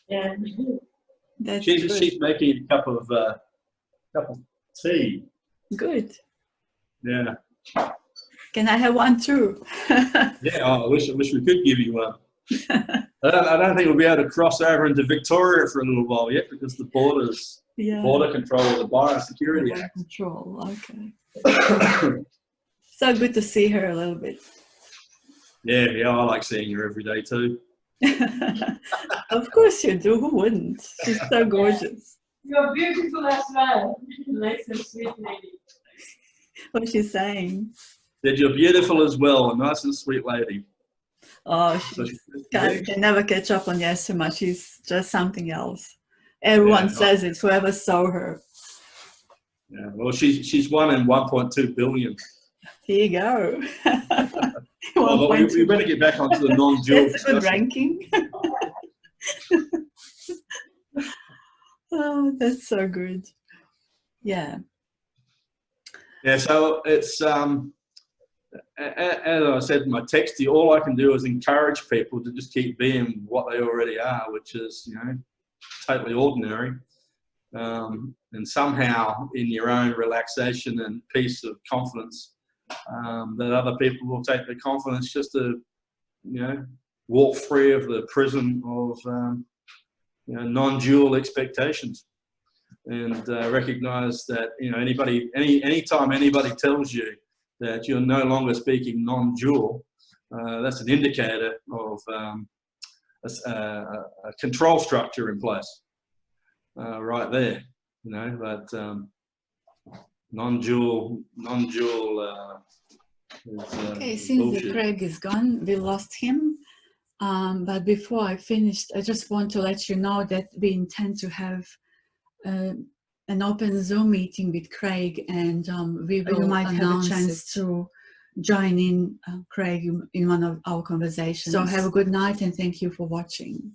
Yeah. That's good. She's making a cup of tea. Good. Yeah. Can I have one too? Yeah. I wish we could give you one. I don't think we'll be able to cross over into Victoria for a little while yet because the border control or the biosecurity act. Control. Okay. So good to see her a little bit. Yeah. I like seeing her every day too. Of course you do. Who wouldn't? She's so gorgeous. You're beautiful as well. Nice and sweet lady. What's she saying? That you're beautiful as well, a nice and sweet lady. Oh, she can never catch up on Yasuma. She's just something else. Everyone says it, whoever saw her. Yeah, well, she's 1 in 1.2 billion. Here you go. Well, we better get back onto the non-dual That's a good ranking. Oh, that's so good. Yeah. Yeah, so it's, as I said in my text to you, all I can do is encourage people to just keep being what they already are, which is, you know, totally ordinary. And somehow in your own relaxation and peace of confidence, that other people will take the confidence just to, you know, walk free of the prison of, you know, non-dual expectations, and recognize that, you know, anytime anybody tells you that you're no longer speaking non-dual, that's an indicator of a control structure in place, right there, you know. But non-dual is okay, since Craig is gone, we lost him. But before I finished, I just want to let you know that we intend to have an open Zoom meeting with Craig, and we will might have a chance to join in Craig in one of our conversations. So have a good night and thank you for watching.